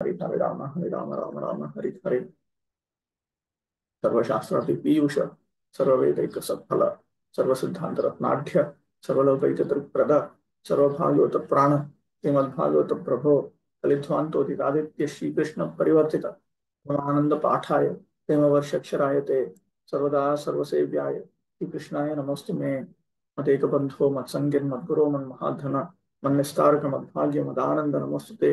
Hare Hare Rama, Hare Rama, Rama Rama, Hare Hare. सर्वशास्त्रार्थ Piyush सर्ववेदैक सत्फल सर्वसिद्धांत रत्नाढ्य सर्वलोकैक प्रद सर्वभागवत प्राण श्रीमद्भागवत प्रभो कलिध्वांतोदितादित्य श्रीकृष्ण परिवर्तित आनंद पाठाय प्रेमवर्षक्षराय ते सर्वदा सर्वसेव्याय श्रीकृष्णाय नमोस्तु मे मदेक बंधो मत्संगिन मद्गुरो मन्महाधन मन्निस्तारक मद्भाग्य मदानंद नमोस्तुते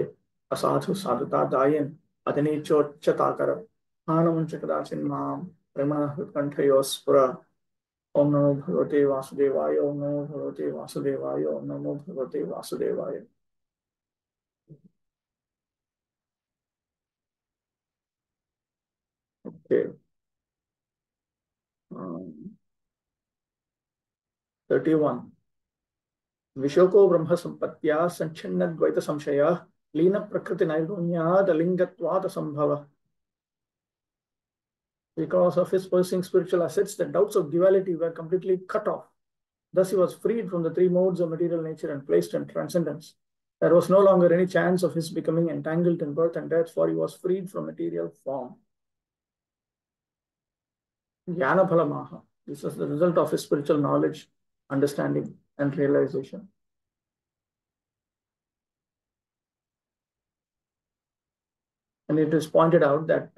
असाधु साधुता दायन अतिनीचोच्चताकर आनमंच कदाचिन्मां प्रेमणः उत्कण्ठयोस्फुर ओम नमो भगवते वासुदेवाय ओम नमो भगवते वासुदेवाय ओम नमो भगवते वासुदेवाय. Okay. 31. विशोको ब्रह्म संपत्त्या संच्छिन्न द्वैत संशयः लीन प्रकृति नैर्गुण्यात् अलिंगत्वात् संभवः. Because of his possessing spiritual assets, the doubts of duality were completely cut off. Thus, he was freed from the three modes of material nature and placed in transcendence. There was no longer any chance of his becoming entangled in birth and death, for he was freed from material form. Jnana phalamaha. This is the result of his spiritual knowledge, understanding, and realization. And it is pointed out that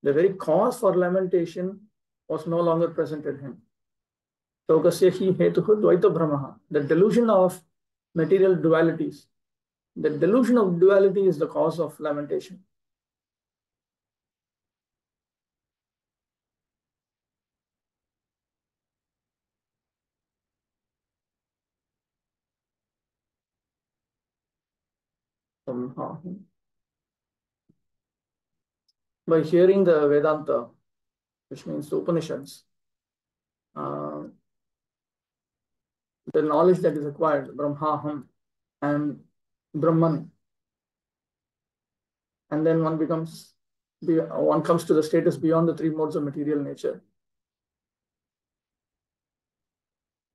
the very cause for lamentation was no longer present in him. The delusion of material dualities. The delusion of duality is the cause of lamentation. By hearing the Vedanta, which means the Upanishads, the knowledge that is acquired, Brahmaham and Brahman, and then one comes to the status beyond the three modes of material nature.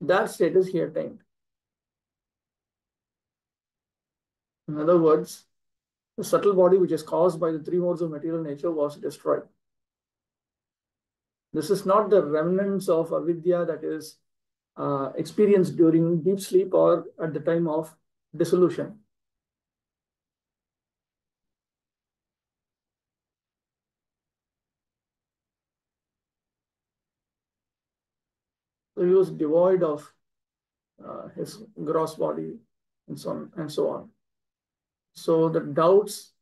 That status he attained. In other words, the subtle body which is caused by the three modes of material nature was destroyed. This is not the remnants of avidya that is experienced during deep sleep or at the time of dissolution. So he was devoid of his gross body and so on and so on. So the doubts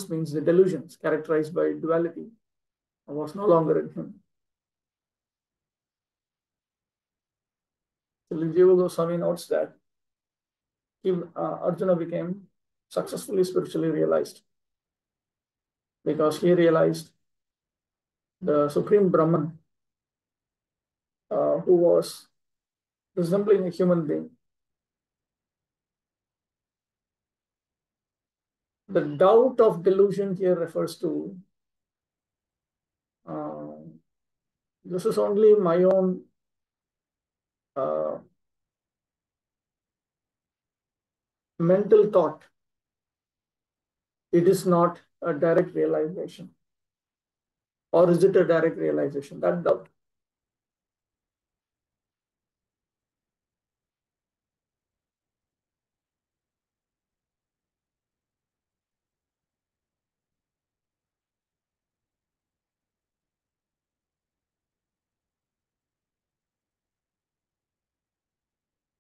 means the delusions characterized by duality was no longer in him. So Jiva Goswami notes that Arjuna became successfully spiritually realized because he realized the Supreme Brahman who was resembling a human being. The doubt of delusion here refers to this is only my own mental thought. It is not a direct realization. Or is it a direct realization? That doubt.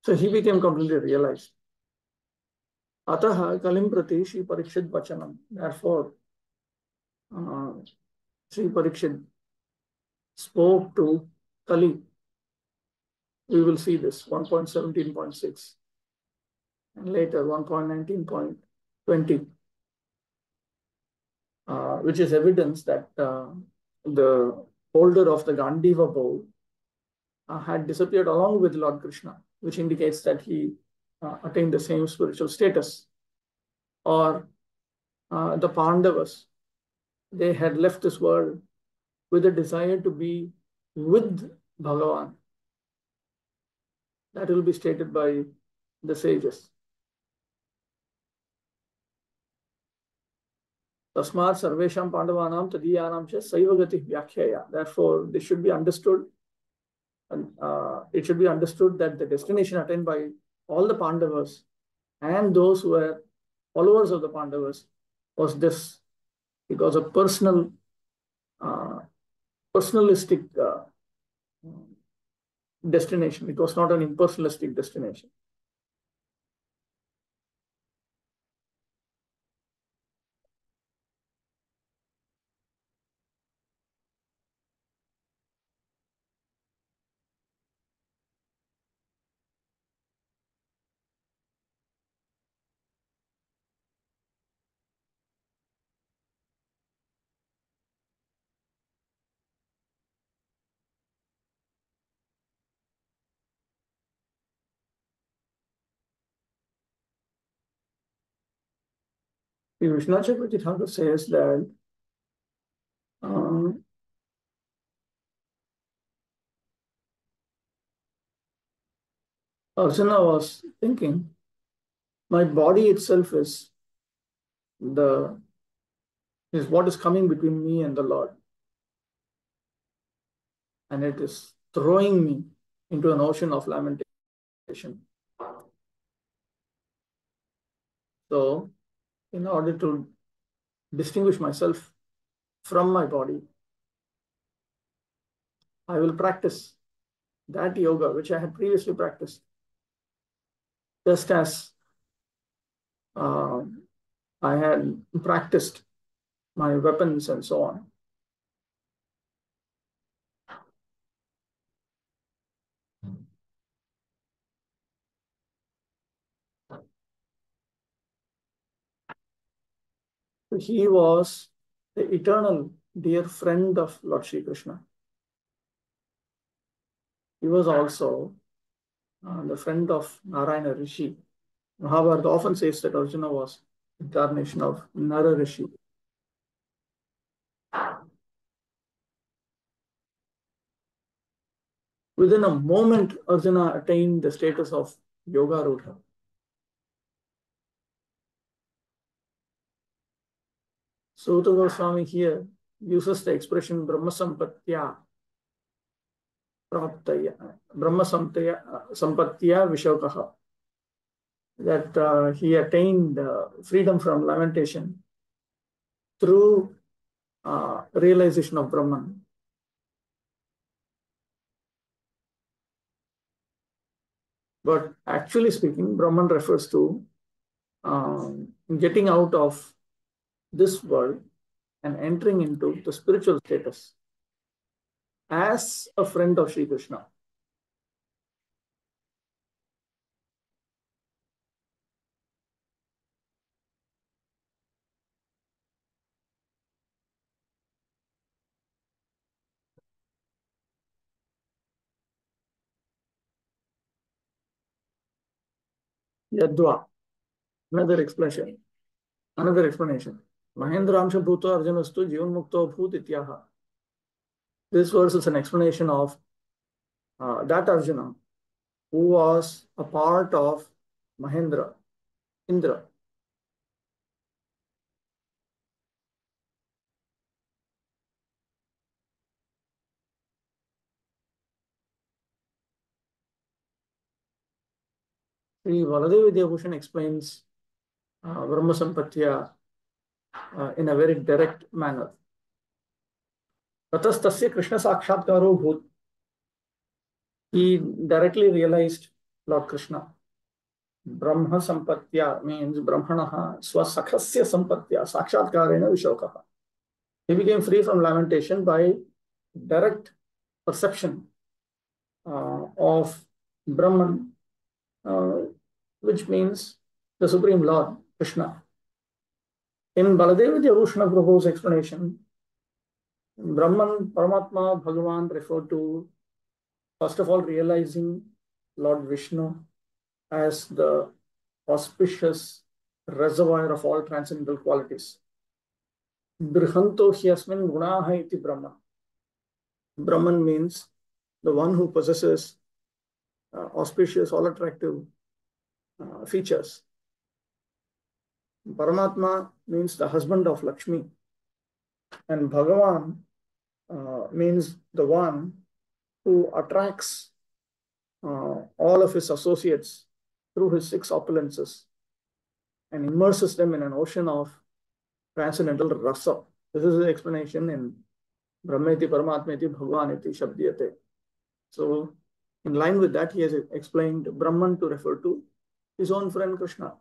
So he became completely realized. Ataha kalim prati Shri Parikshit Vachanam. Therefore, Shri Parikshit spoke to Kali. We will see this 1.17.6 and later 1.19.20, which is evidence that the holder of the Gandiva bowl had disappeared along with Lord Krishna, which indicates that he attained the same spiritual status. Or the Pandavas, they had left this world with a desire to be with Bhagavan. That will be stated by the sages. Tasmat sarvesham pandavanam tadiyanam cha saiva gati vyakhyaya. Therefore, this should be understood, and it should be understood that the destination attained by all the Pandavas and those who were followers of the Pandavas was this. It was a personalistic destination. It was not an impersonalistic destination. The Vishnu Chakravarti Thakur says that Arjuna was thinking, my body itself is what is coming between me and the Lord, and it is throwing me into an ocean of lamentation. So, in order to distinguish myself from my body, I will practice that yoga which I had previously practiced, just as I had practiced my weapons and so on. He was the eternal dear friend of Lord Sri Krishna. He was also the friend of Narayana Rishi. Mahabharata often says that Arjuna was incarnation of Nara Rishi. Within a moment, Arjuna attained the status of Yoga Rudha. Suta Goswami here uses the expression Brahma Sampatya Praptaya, Brahma Sampatya Vishokaha, that he attained freedom from lamentation through realization of Brahman. But actually speaking, Brahman refers to getting out of this world and entering into the spiritual status as a friend of Sri Krishna. Yadva, another explanation. Mahendra Amsha Bhuto Arjunastu Jivan Mukto Bhut Ityaha. This verse is an explanation of that Arjuna who was a part of Mahendra, Indra. Sri Valadevi Devbhushan explains Brahma Sampatya in a very direct manner. Tatastasya Krishna Sakshatkaro Bhut. He directly realized Lord Krishna. Brahma Sampatya means Brahmanaha Swasakhasya Sampatya Sakshatkarena Vishokaha. He became free from lamentation by direct perception of Brahman, which means the Supreme Lord, Krishna. In Baladevi Devbhushan Prabhu's explanation, Brahman, Paramatma, Bhagavan refer to, first of all, realizing Lord Vishnu as the auspicious reservoir of all transcendental qualities. Brihanto hyasmin gunaha iti Brahma. Brahman means the one who possesses auspicious, all attractive features. Paramatma means the husband of Lakshmi, and Bhagavan means the one who attracts all of his associates through his six opulences and immerses them in an ocean of transcendental rasa. This is the explanation in Brahmeti Paramatmeti Bhagavaniti Shabdiyate. So, in line with that, he has explained Brahman to refer to his own friend Krishna.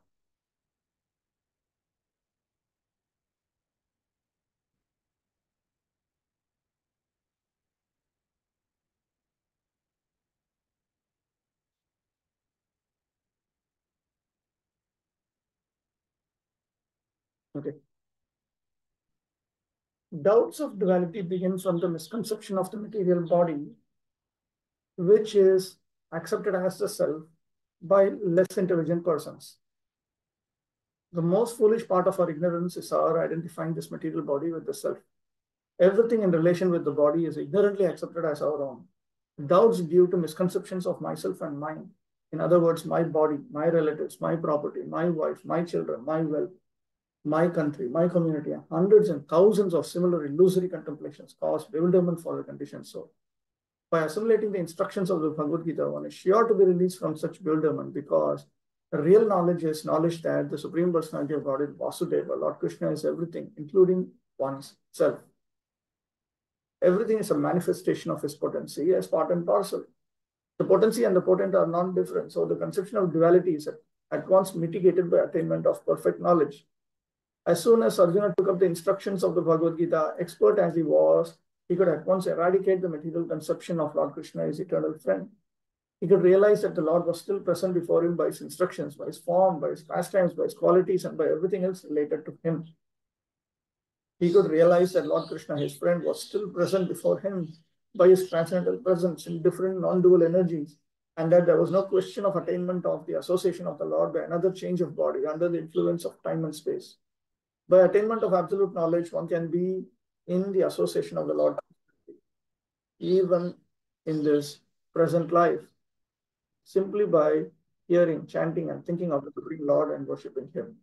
Okay. Doubts of duality begin from the misconception of the material body, which is accepted as the self by less intelligent persons. The most foolish part of our ignorance is our identifying this material body with the self. Everything in relation with the body is ignorantly accepted as our own. Doubts due to misconceptions of myself and mine. In other words, my body, my relatives, my property, my wife, my children, my wealth, my country, my community, and hundreds and thousands of similar illusory contemplations cause bewilderment for the conditioned soul. By assimilating the instructions of the Bhagavad Gita, one is sure to be released from such bewilderment, because the real knowledge is knowledge that the Supreme Personality of Godhead, Vasudeva, Lord Krishna, is everything, including one's self. Everything is a manifestation of his potency as part and parcel. The potency and the potent are non-different, so the conception of duality is at once mitigated by attainment of perfect knowledge. As soon as Arjuna took up the instructions of the Bhagavad Gita, expert as he was, he could at once eradicate the material conception of Lord Krishna as eternal friend. He could realize that the Lord was still present before him by his instructions, by his form, by his pastimes, by his qualities, and by everything else related to him. He could realize that Lord Krishna, his friend, was still present before him by his transcendental presence in different non-dual energies, and that there was no question of attainment of the association of the Lord by another change of body under the influence of time and space. By attainment of absolute knowledge, one can be in the association of the Lord, even in this present life, simply by hearing, chanting, and thinking of the Supreme Lord and worshipping him.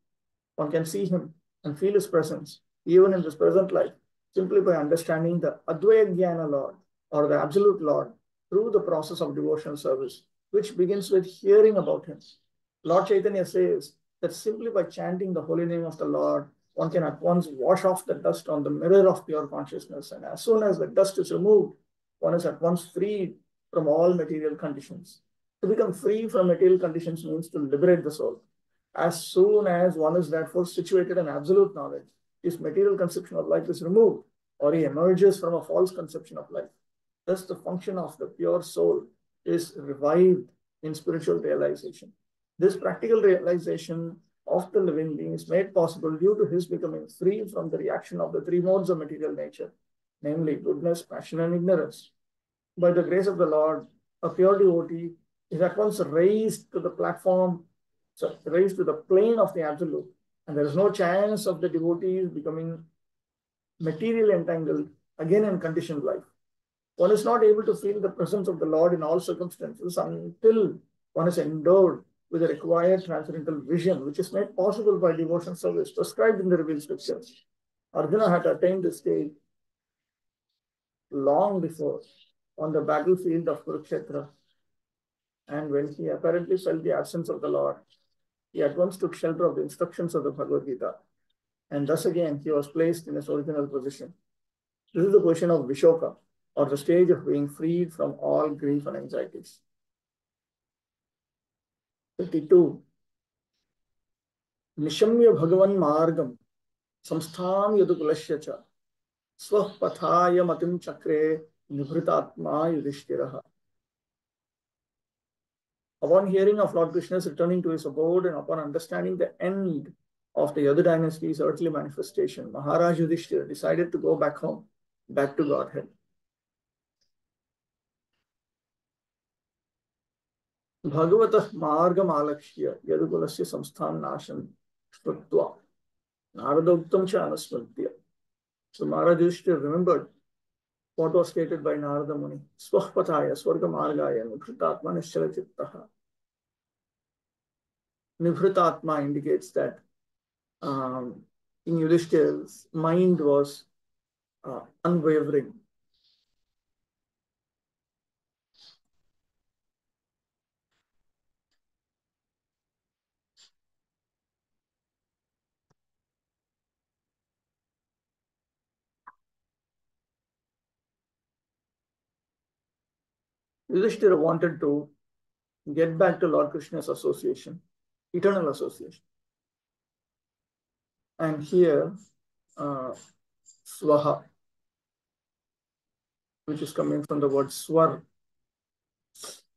One can see him and feel his presence, even in this present life, simply by understanding the Advaya Jnana Lord, or the Absolute Lord, through the process of devotional service, which begins with hearing about him. Lord Chaitanya says that simply by chanting the holy name of the Lord, one can at once wash off the dust on the mirror of pure consciousness. And as soon as the dust is removed, one is at once freed from all material conditions. To become free from material conditions means to liberate the soul. As soon as one is therefore situated in absolute knowledge, his material conception of life is removed, or he emerges from a false conception of life. Thus, the function of the pure soul is revived in spiritual realization. This practical realization of the living being is made possible due to his becoming free from the reaction of the three modes of material nature, namely goodness, passion, and ignorance. By the grace of the Lord, a pure devotee is at once raised to the platform, raised to the plane of the absolute, and there is no chance of the devotees becoming materially entangled again in conditioned life. One is not able to feel the presence of the Lord in all circumstances until one is endowed with the required transcendental vision, which is made possible by devotion service prescribed in the revealed scriptures. Arjuna had attained this stage long before on the battlefield of Kurukshetra, and when he apparently felt the absence of the Lord, he at once took shelter of the instructions of the Bhagavad Gita, and thus again he was placed in his original position. This is the position of Vishoka, or the stage of being freed from all grief and anxieties. 52. Nishamya Bhagavan Margam Samstham Yadukulasya cha Swah Pathaya Matim Chakre Nibhritatma Yudhishthiraha. Upon hearing of Lord Krishna's returning to his abode and upon understanding the end of the Yadu dynasty's earthly manifestation, Maharaj Yudhishthira decided to go back home, back to Godhead. Bhagavatah Margam Alakshya Yadukulasya Samsthan Nasham Shrutva Naradoktam cha Anasmritya. So Maharaj Yudhishthira remembered what was stated by Narada Muni. Swahpataya Swarga Margaya Nibhritatma Nischala Chittaha. Nibhritatma indicates that King Yudhishthir's mind was unwavering. Yudhishthira wanted to get back to Lord Krishna's association, eternal association. And here, Swaha, which is coming from the word Swar,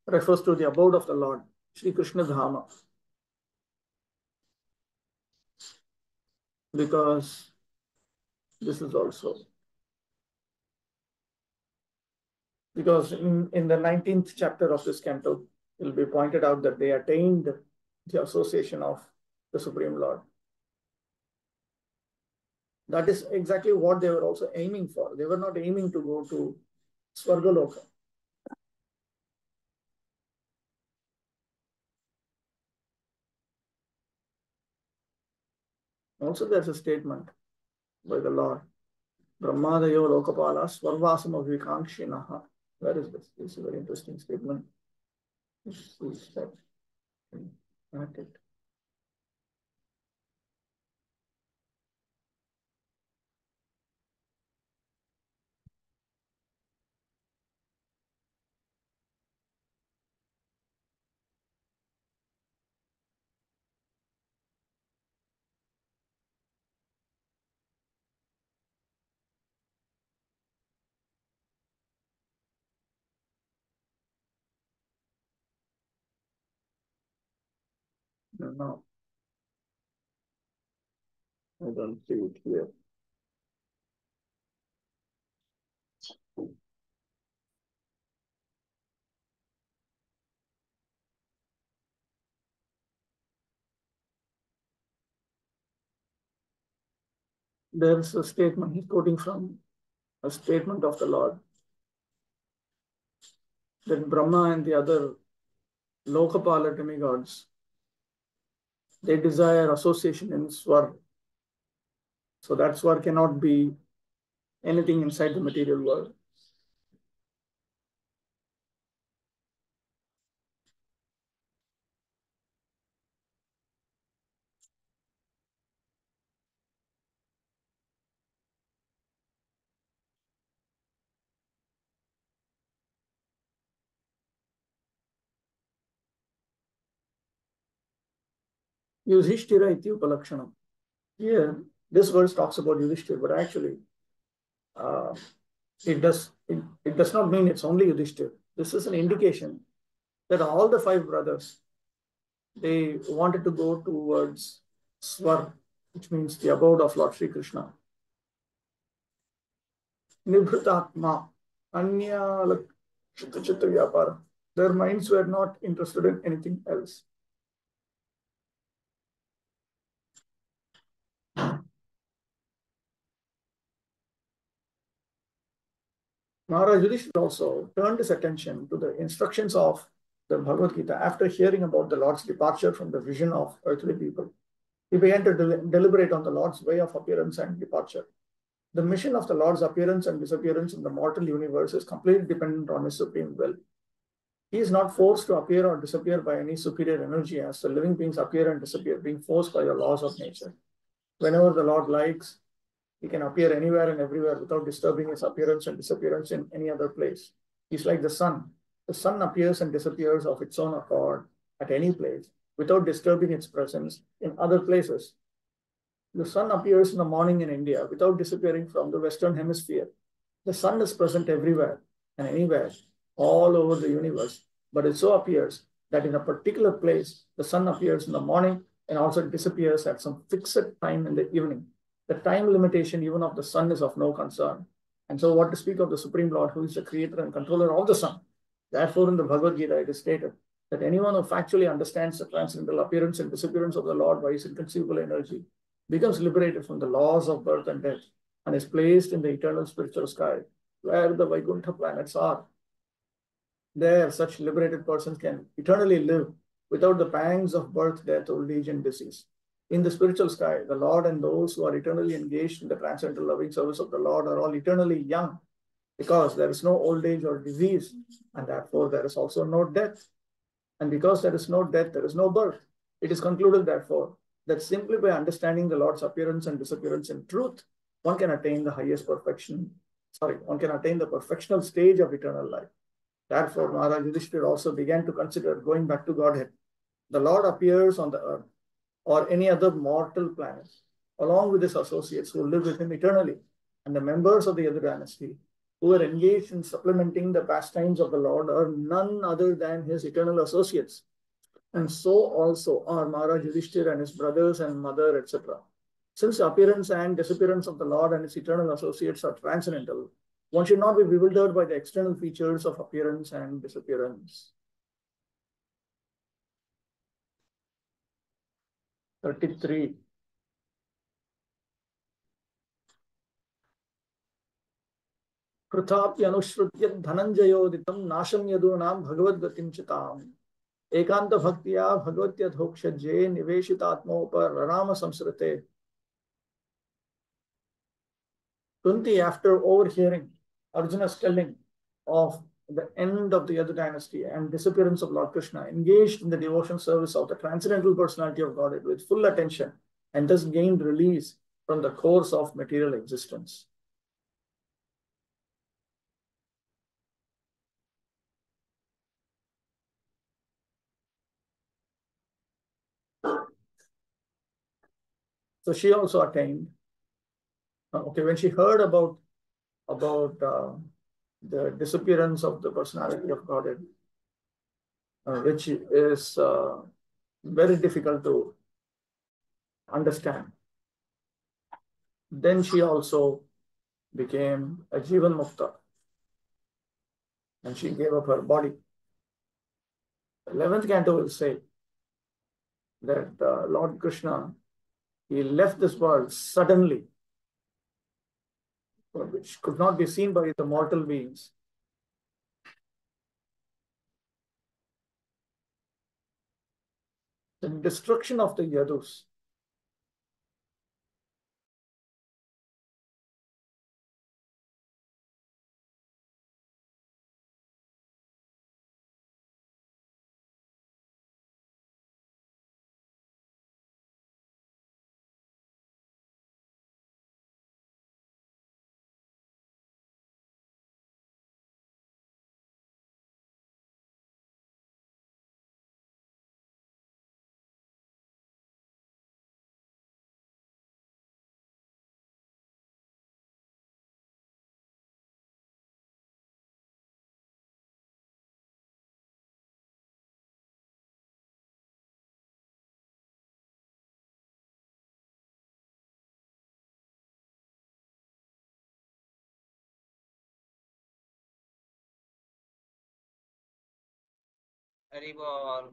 refers to the abode of the Lord, Sri Krishna Dhama. Because this is also, because in the 19th chapter of this canto, it will be pointed out that they attained the association of the Supreme Lord. That is exactly what they were also aiming for. They were not aiming to go to Swargaloka. Also, there's a statement by the Lord, Brahmadayo Lokapala Swarvasam Vikanshinaha. Where is this? This is a very interesting statement. No, I don't see it here. There's a statement, he's quoting from a statement of the Lord, that Brahma and the other Lokapala demigods, they desire association in Swar. So that Swar cannot be anything inside the material world. Yudhishthira iti upalakshanam. Here, this verse talks about Yudhishthira, but actually, it does not mean it's only Yudhishthira. This is an indication that all the five brothers, they wanted to go towards Swar, which means the abode of Lord Sri Krishna. Nibhritatma, Anya Chitta Chitta Vyapara. Their minds were not interested in anything else. Maharaj Yudhishthira also turned his attention to the instructions of the Bhagavad Gita after hearing about the Lord's departure from the vision of earthly people. He began to deliberate on the Lord's way of appearance and departure. The mission of the Lord's appearance and disappearance in the mortal universe is completely dependent on his supreme will. He is not forced to appear or disappear by any superior energy as the living beings appear and disappear, being forced by the laws of nature. Whenever the Lord likes, he can appear anywhere and everywhere without disturbing his appearance and disappearance in any other place. He's like the sun. The sun appears and disappears of its own accord at any place without disturbing its presence in other places. The sun appears in the morning in India without disappearing from the Western Hemisphere. The sun is present everywhere and anywhere, all over the universe, but it so appears that in a particular place, the sun appears in the morning and also disappears at some fixed time in the evening. The time limitation even of the sun is of no concern. And so what to speak of the Supreme Lord, who is the creator and controller of the sun? Therefore, in the Bhagavad Gita, it is stated that anyone who factually understands the transcendental appearance and disappearance of the Lord by his inconceivable energy becomes liberated from the laws of birth and death and is placed in the eternal spiritual sky, where the Vaikuntha planets are. There, such liberated persons can eternally live without the pangs of birth, death, old age, and disease. In the spiritual sky, the Lord and those who are eternally engaged in the transcendental loving service of the Lord are all eternally young, because there is no old age or disease, and therefore there is also no death. And because there is no death, there is no birth. It is concluded, therefore, that simply by understanding the Lord's appearance and disappearance in truth, one can attain the highest perfection. One can attain the perfectional stage of eternal life. Therefore, Maharaj Yudhishthira also began to consider going back to Godhead. The Lord appears on the earth or any other mortal planet, along with his associates who live with him eternally, and the members of the other dynasty who are engaged in supplementing the pastimes of the Lord are none other than his eternal associates. And so also are Maharaj Yudhishthira and his brothers and mother, etc. Since the appearance and disappearance of the Lord and his eternal associates are transcendental, one should not be bewildered by the external features of appearance and disappearance. 33. कृताप्यनुश्रुत्य धनञ्जयोदितं नाशं यदूनां भगवद्गतिं चिताम् एकांत भक्तिया भगवत्यधोक्षजे निवेशितात्मोपरनाम संसृते. Kunti, after overhearing Arjuna's telling of the end of the Yadu dynasty and disappearance of Lord Krishna, engaged in the devotion service of the transcendental personality of Godhead with full attention, and thus gained release from the course of material existence. So she also attained. Okay, when she heard about the disappearance of the personality of Godhead, which is very difficult to understand, then she also became a Jivan Mukta, and she gave up her body. The 11th canto will say that Lord Krishna, he left this world suddenly, which could not be seen by the mortal beings. The destruction of the Yadus. हरी बोल।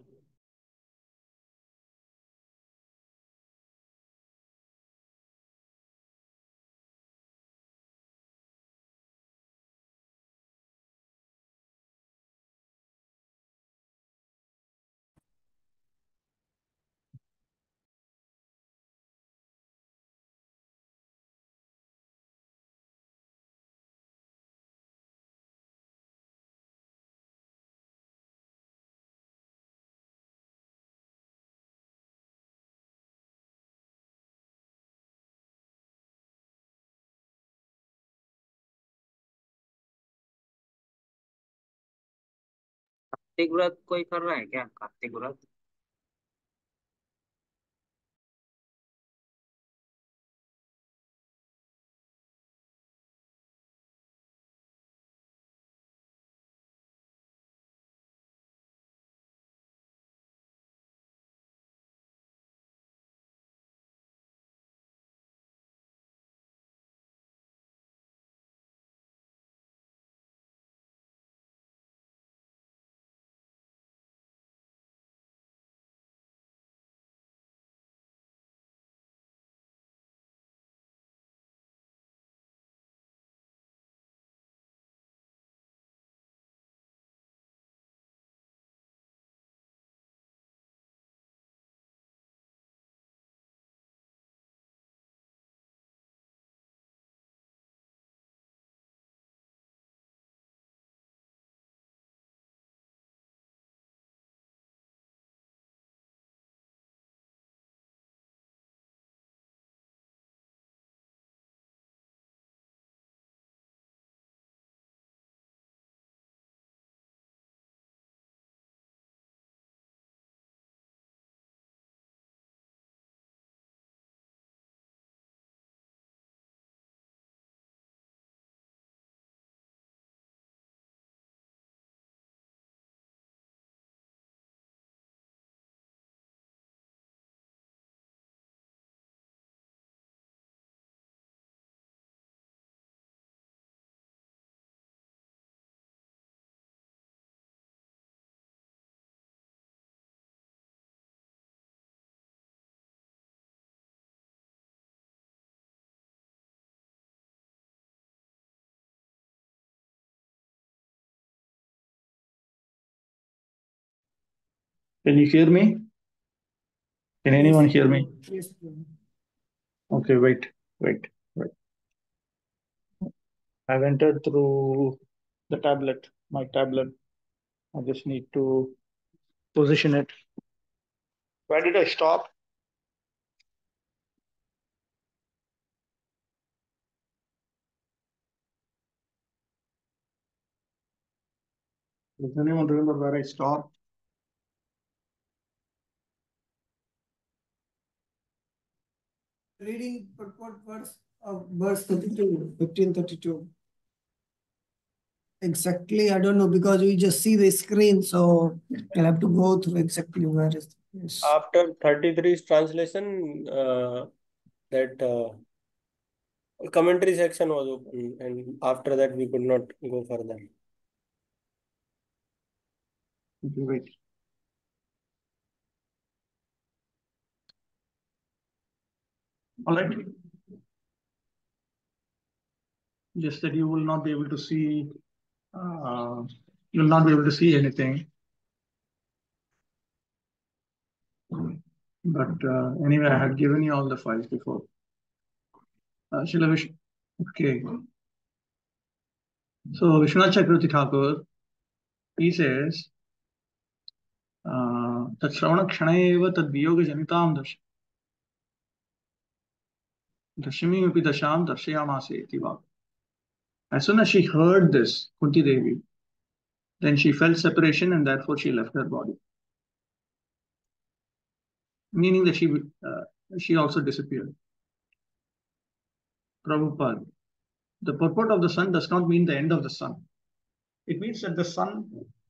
कार्तिक व्रत कोई कर रहा है क्या? कार्तिक व्रत। Can you hear me? Can anyone hear me? Yes. Okay, wait. I've entered through the tablet, my tablet. I just need to position it. Where did I stop? Does anyone remember where I stopped? Reading what verse of verse 32, 1532. Exactly, I don't know because we just see the screen, so I'll have to go through exactly where is this. After 33's translation, that commentary section was open, and after that we could not go further. Okay, wait. All right. Just that you will not be able to see. You will not be able to see anything. But anyway, I had given you all the files before. Shila okay. So Vishwanath Chakravarti Thakur, he says, Tat Shravana Kshanayeva Tad Viyoga Janitam Dashami Upi Dasham Darshayamase iti vak. As soon as she heard this, Kunti Devi, then she felt separation and therefore she left her body. Meaning that she also disappeared. Prabhupada. The purport of the sun does not mean the end of the sun. It means that the sun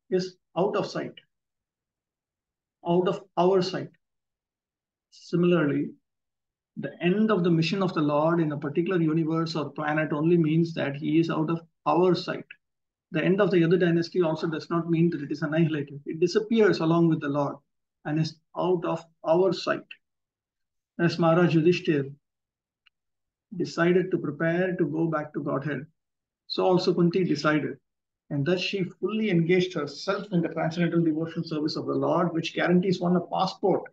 is out of sight, out of our sight. Similarly, the end of the mission of the Lord in a particular universe or planet only means that he is out of our sight. The end of the Yadu dynasty also does not mean that it is annihilated. It disappears along with the Lord and is out of our sight. As Maharaj Yudhishthir decided to prepare to go back to Godhead, so also Kunti decided. And thus she fully engaged herself in the transcendental devotional service of the Lord, which guarantees one a passport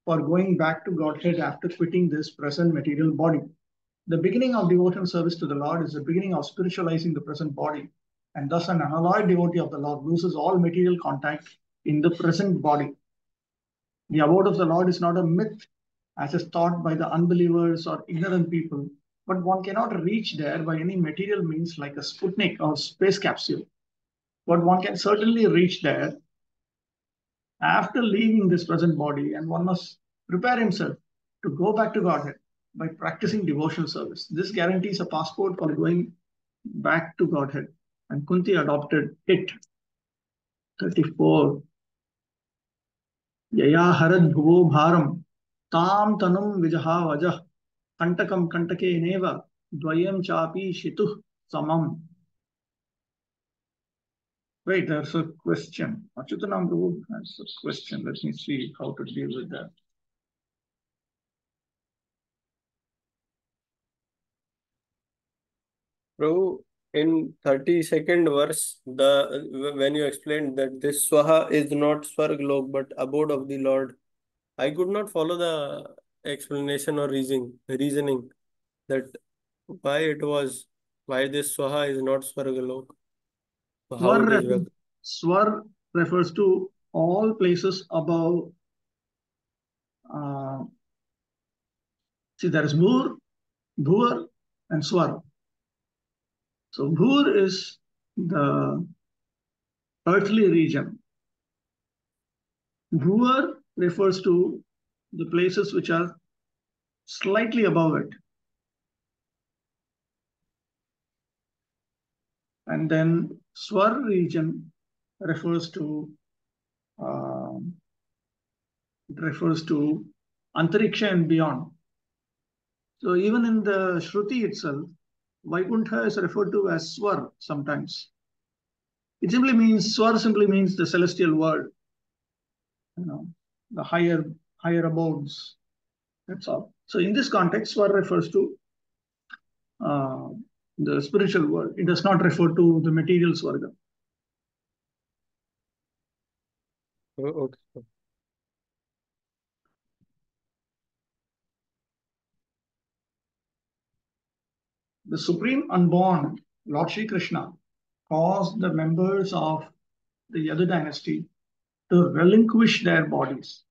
for going back to Godhead after quitting this present material body. The beginning of devotional service to the Lord is the beginning of spiritualizing the present body, and thus an unalloyed devotee of the Lord loses all material contact in the present body. The abode of the Lord is not a myth, as is thought by the unbelievers or ignorant people, but one cannot reach there by any material means like a Sputnik or space capsule. But one can certainly reach there after leaving this present body, and one must prepare himself to go back to Godhead by practicing devotional service. This guarantees a passport for going back to Godhead, and Kunti adopted it. 34. Yaya harad bhuvo bharam tam tanum vijaha vajah kantakam kantake neva dvayam chapi shitu samam. Wait, there's a question. Achyutanam Prabhu has a question. Let me see how to deal with that. Prabhu, in 32nd verse, when you explained that this Swaha is not Swarglok but abode of the Lord, I could not follow the explanation or reasoning that why this Swaha is not Swargalok, how it is worked. Swar refers to all places above. See, there is Bhur, Bhur, and Swar. So Bhur is the earthly region. Bhur refers to the places which are slightly above it. And then Swar region refers to Antariksha and beyond. So even in the Shruti itself, Vaikuntha is referred to as Swar sometimes. It simply means, Swar simply means the celestial world, the higher abodes. That's all. So in this context, Swar refers to the spiritual world. It does not refer to the material Swarga. Okay. the Supreme Unborn, Lord Sri Krishna, caused the members of the Yadu dynasty to relinquish their bodies.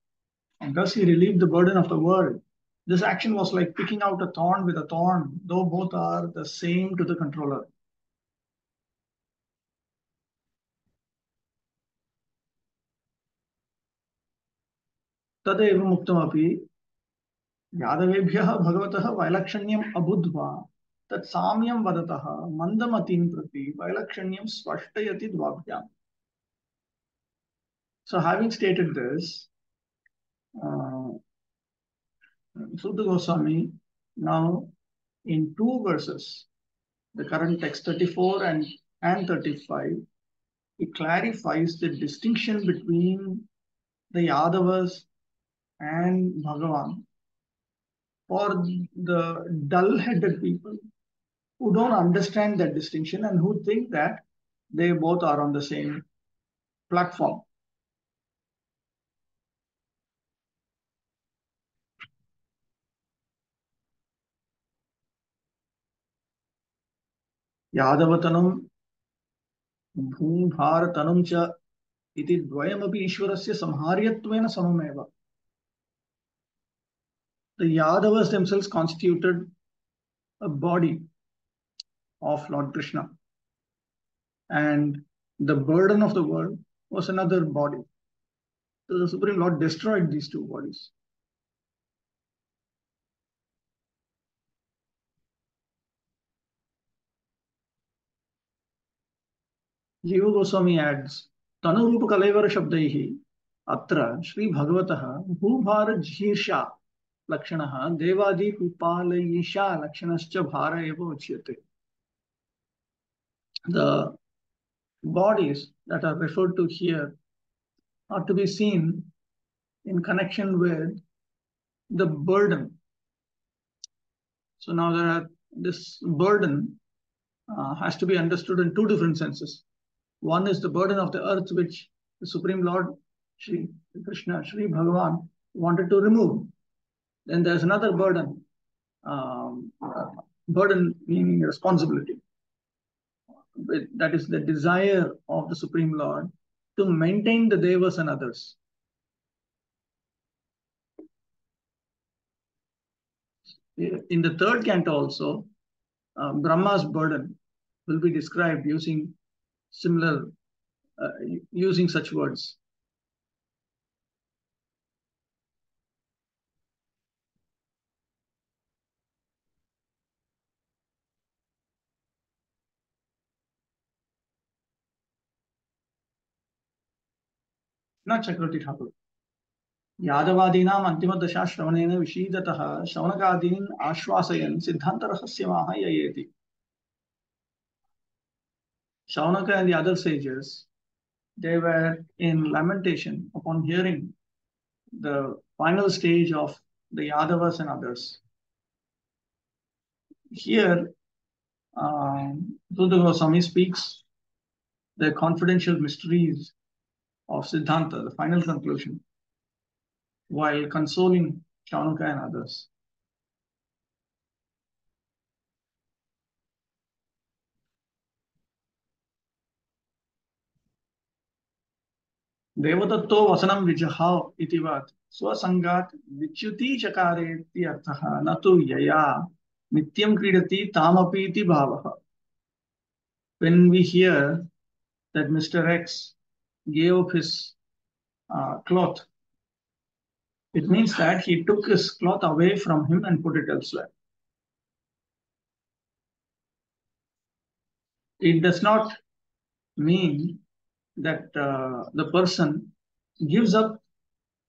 And thus he relieved the burden of the world. This action was like picking out a thorn with a thorn, though both are the same to the controller. तदेव मुक्तमपि यादवेभ्यः भगवतः वैलक्षण्यम् अबुद्ध्वा तत्साम्यं वदतः मन्दमतिं प्रति वैलक्षण्यं स्पष्टयति द्वाभ्याम्. So having stated this, Sutta Goswami now in two verses, the current text 34 and 35, it clarifies the distinction between the Yadavas and Bhagavan for the dull-headed people who don't understand that distinction and who think that they both are on the same platform. Yadavatanam Bhumbharatanam cha iti dvayamapi Ishwarasya samharyattvena samameva. The Yadavas themselves constituted a body of Lord Krishna, and the burden of the world was another body. So the Supreme Lord destroyed these two bodies. Jiva Goswami adds, Tanurupa Kalevara Shabdaihi Atra Shri Bhagavataha Bhubhara Jhirsha Lakshanaha Devadi Pipalayisha Lakshanascha Bhara Eva Uchyate. The bodies that are referred to here are to be seen in connection with the burden. So now this burden has to be understood in two different senses. One is the burden of the earth, which the Supreme Lord, Sri Krishna, Sri Bhagavan, wanted to remove. Then there's another burden, burden meaning responsibility. That is the desire of the Supreme Lord to maintain the Devas and others. In the third canto also, Brahma's burden will be described using using such words. Not Chakravarti Thakur. यादवादीनाम् अन्तिमदशा श्रवणेन विषीदतः शौनकादीन् आश्वासयन् सिद्धान्तरहस्यमाह ययेति. Shaunaka and the other sages, they were in lamentation upon hearing the final stage of the Yadavas and others. Here, Sutta Goswami speaks the confidential mysteries of Siddhanta, the final conclusion, while consoling Shaunaka and others. Devatatto vasanam vijahav itivat swasangat vichuti chakare iti arthaha natu yaya nityam kridati tamapi iti bhavaha. When we hear that Mr. X gave up his cloth, it means that he took his cloth away from him and put it elsewhere. It does not mean that the person gives up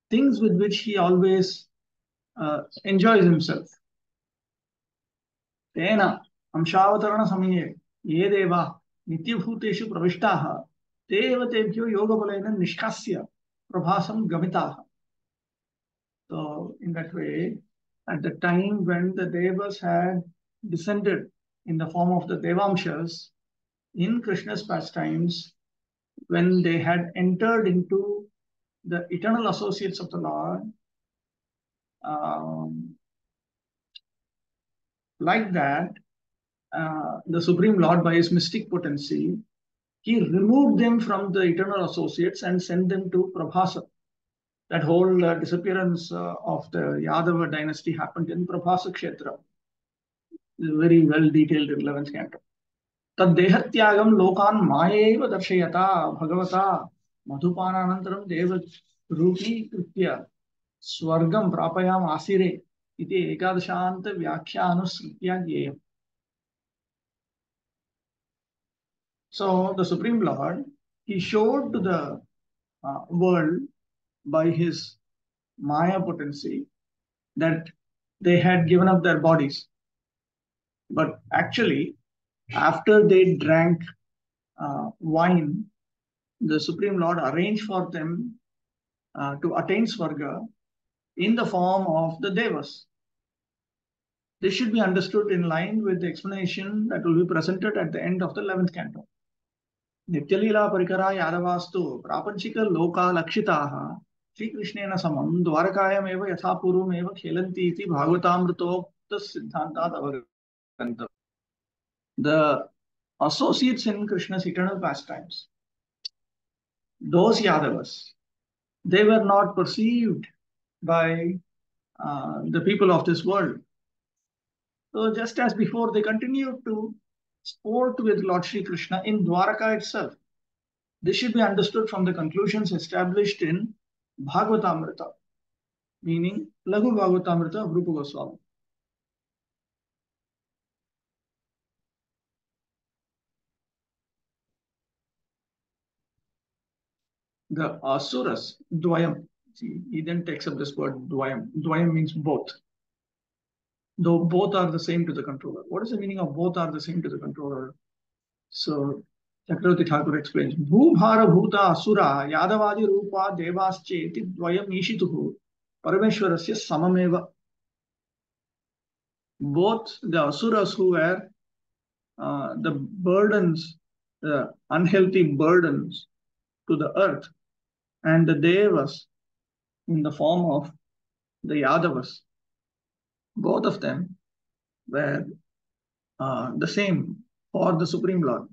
things with which he always enjoys himself. Tena amshavattarana samaye ye deva nityabhuteshu pravishtaha te eva tebhyo yogabalena nishkasya prabhasam gamitaha. So in that way, at the time when the Devas had descended in the form of the Devamshas in Krishna's pastimes, when they had entered into the eternal associates of the Lord, like that, the Supreme Lord, by his mystic potency, he removed them from the eternal associates and sent them to Prabhasa. That whole disappearance of the Yadava dynasty happened in Prabhasa Kshetra. Very well detailed in 11th canto. Taddehatyagam lokan mayeva darshayata bhagavata madhupananantaram deva rupi kritya swargam prapayam asire iti ekadashanta vyakhyanusritya gyeyam. So the Supreme Lord, he showed to the world by his Maya potency that they had given up their bodies. But actually, after they drank wine, the Supreme Lord arranged for them to attain Swarga in the form of the Devas. This should be understood in line with the explanation that will be presented at the end of the 11th canto. Nityalila parikara yadavastu prapanchika loka lakshitaha Sri Krishnena samam dwarakayam eva yathapurum eva khelanti iti bhagavatamrito siddhantat avaganta. The associates in Krishna's eternal pastimes, those Yadavas, they were not perceived by the people of this world. So just as before, they continued to sport with Lord Sri Krishna in Dwaraka itself. This should be understood from the conclusions established in Bhagavatamrita, meaning Lagu Bhagavatamrita of Rupa Goswami. The Asuras, Dvayam, see, he then takes up this word Dvayam. Dvayam means both. Though both are the same to the controller. What is the meaning of both are the same to the controller? So Chakravarti Thakur explains, Bhubhara Bhuta Asura Yadavadi Rupa Devasche Dvayam Ishituhu Parameshwarasya Samameva. Both the Asuras who were the burdens, the unhealthy burdens to the earth, and the Devas in the form of the Yadavas, both of them were the same for the Supreme Lord.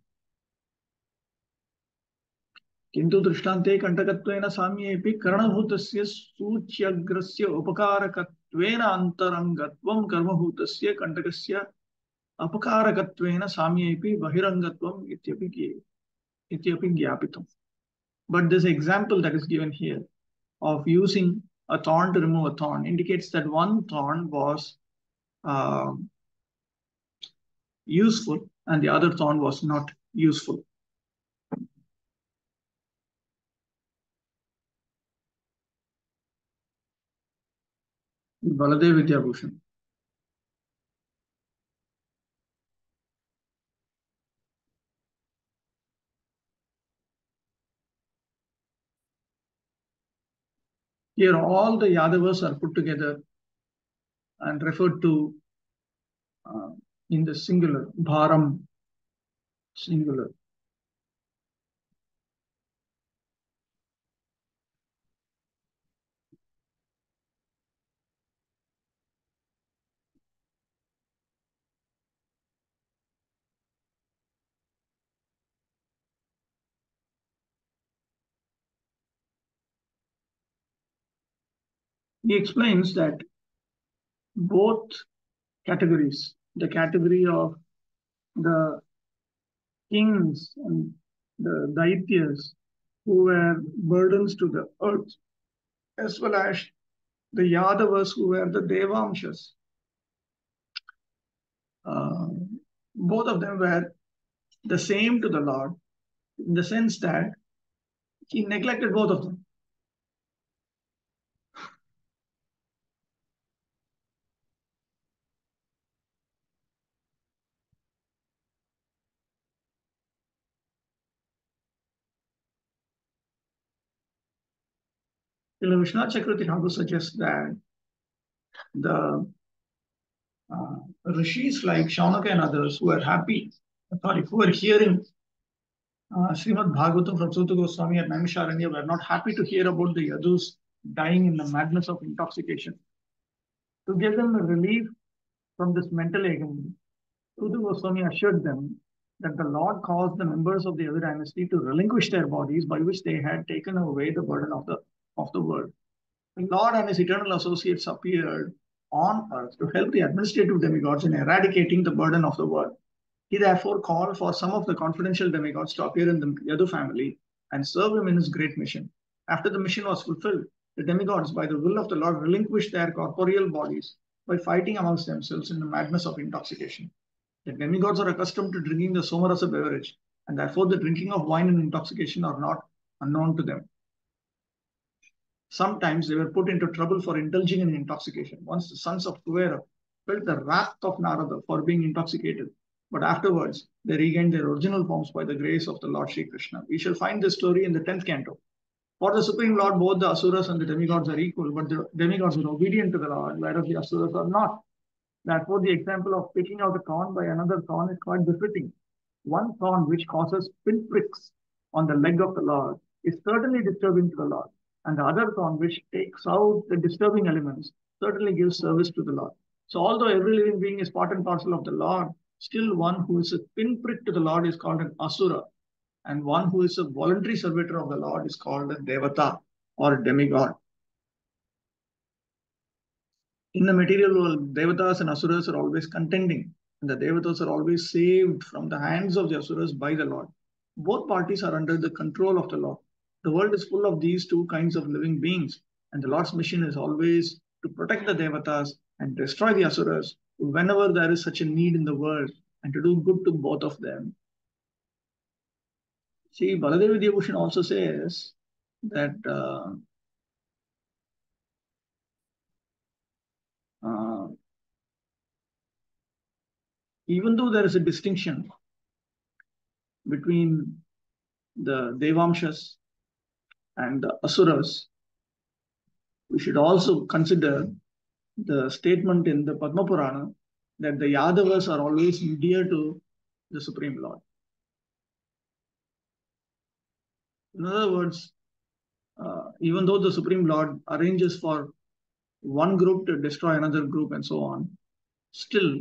किंतु दृष्टान्ते कंटकत्वेन साम्येऽपि करणभूतस्य सूच्यग्रस्य उपकारकत्वेन अन्तरङ्गत्वं कर्मभूतस्य कंटकस्य अपकारकत्वेन साम्येऽपि बहिरङ्गत्वम् इत्यपि ज्ञापितम्. But this example that is given here of using a thorn to remove a thorn indicates that one thorn was useful and the other thorn was not useful. Baladev Vidyabhushan. Here all the Yadavas are put together and referred to in the singular, Bharam, singular. He explains that both categories, the category of the kings and the daityas who were burdens to the earth, as well as the Yadavas who were the Devamshas, both of them were the same to the Lord in the sense that he neglected both of them. Vishwanath Chakravarti Thakur suggests that the rishis like Shaunaka and others who were hearing Srimad Bhagavatam from Suta Goswami at Naimisharanya were not happy to hear about the Yadus dying in the madness of intoxication. To give them a relief from this mental agony, Udu Goswami assured them that the Lord caused the members of the other dynasty to relinquish their bodies, by which they had taken away the burden of the world. The Lord and his eternal associates appeared on earth to help the administrative demigods in eradicating the burden of the world. He therefore called for some of the confidential demigods to appear in the Yadu family and serve him in his great mission. After the mission was fulfilled, the demigods, by the will of the Lord, relinquished their corporeal bodies by fighting amongst themselves in the madness of intoxication. The demigods are accustomed to drinking the somarasa beverage, and therefore the drinking of wine and intoxication are not unknown to them. Sometimes they were put into trouble for indulging in intoxication. Once the sons of Kuvera felt the wrath of Narada for being intoxicated, but afterwards they regained their original forms by the grace of the Lord Sri Krishna. We shall find this story in the 10th canto. For the Supreme Lord, both the Asuras and the demigods are equal, but the demigods are obedient to the Lord, whereas the Asuras are not. Therefore, the example of picking out a thorn by another thorn is quite befitting. One thorn which causes pinpricks on the leg of the Lord is certainly disturbing to the Lord, and the other thorn which takes out the disturbing elements certainly gives service to the Lord. So, although every living being is part and parcel of the Lord, still one who is a pinprick to the Lord is called an Asura, and one who is a voluntary servitor of the Lord is called a Devata or a demigod. In the material world, Devatas and Asuras are always contending, and the Devatas are always saved from the hands of the Asuras by the Lord. Both parties are under the control of the Lord. The world is full of these two kinds of living beings, and the Lord's mission is always to protect the Devatas and destroy the Asuras whenever there is such a need in the world, and to do good to both of them. See, Baladevi Devbhushan also says that even though there is a distinction between the Devamshas and the Asuras, we should also consider the statement in the Padma Purana that the Yadavas are always dear to the Supreme Lord. In other words, even though the Supreme Lord arranges for one group to destroy another group and so on, still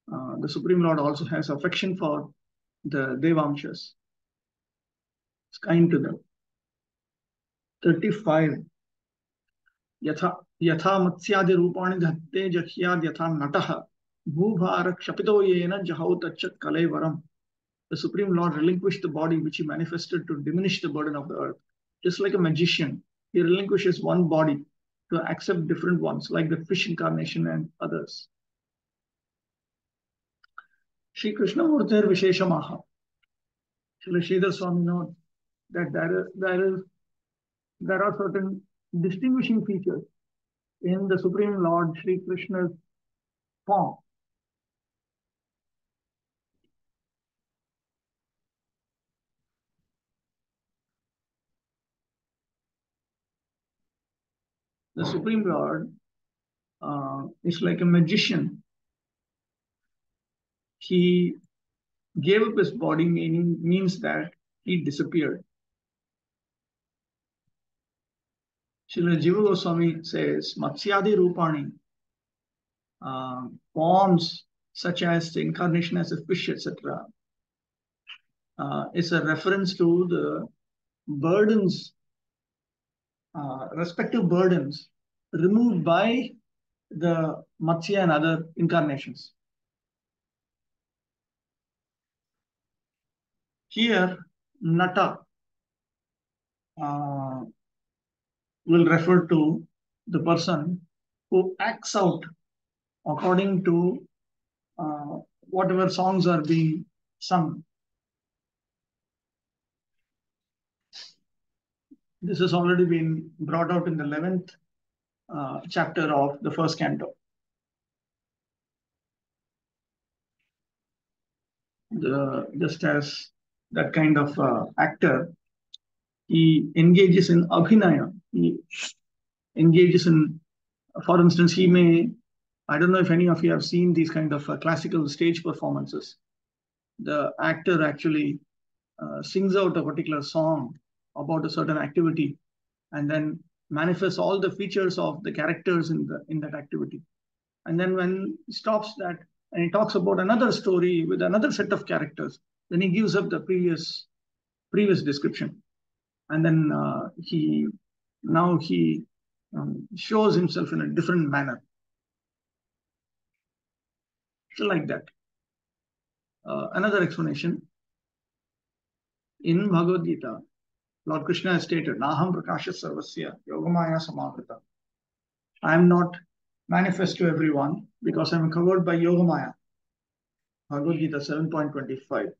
the Supreme Lord also has affection for the Devamshas. It's kind to them. 35. Yatha matsyadi rupani dhatte jahyad yatha nataha bhubhara kshapito yena jahautachat kalevaram. The Supreme Lord relinquished the body which he manifested to diminish the burden of the earth. Just like a magician, he relinquishes one body to accept different ones, like the fish incarnation and others. Shri Krishna Murtir Visheshamaha. Srila Sridhar Swami notes that there are certain distinguishing features in the Supreme Lord Sri Krishna's form. The Supreme Lord is like a magician. He gave up his body, means that he disappeared. Srila Jiva Goswami says, Matsyadi Rupani, forms such as the incarnation as a fish, etc., is a reference to the burdens, respective burdens removed by the Matsya and other incarnations. Here, Nata will refer to the person who acts out according to whatever songs are being sung. This has already been brought out in the 11th chapter of the first canto. Just as that kind of actor, he engages in abhinaya. He engages in, for instance, he may, I don't know if any of you have seen these kind of classical stage performances. The actor actually sings out a particular song about a certain activity and then manifests all the features of the characters in that activity. And then when he stops that and he talks about another story with another set of characters. Then he gives up the previous description, and then he shows himself in a different manner. So like that. Another explanation in Bhagavad Gita, Lord Krishna has stated, "Naham prakasha sarvasya yogamaya samavrita." I am not manifest to everyone because I am covered by yogamaya. Bhagavad Gita 7.25.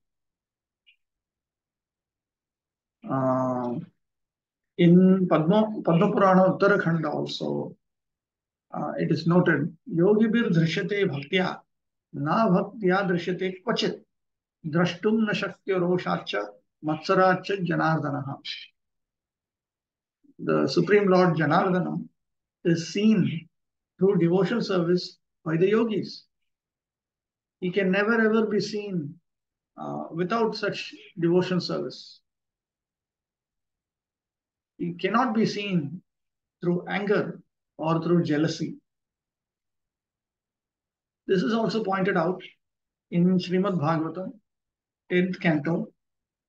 In Padma Purana Uttarakhanda also, it is noted, Yogibir drishyate bhaktya, na bhaktya drishyate kvachit, drashtum na shakya roshacha, matsaracha janardanaha. The Supreme Lord Janardana is seen through devotional service by the yogis. He can never ever be seen without such devotional service. He cannot be seen through anger or through jealousy. This is also pointed out in Srimad Bhagavatam, 10th canto,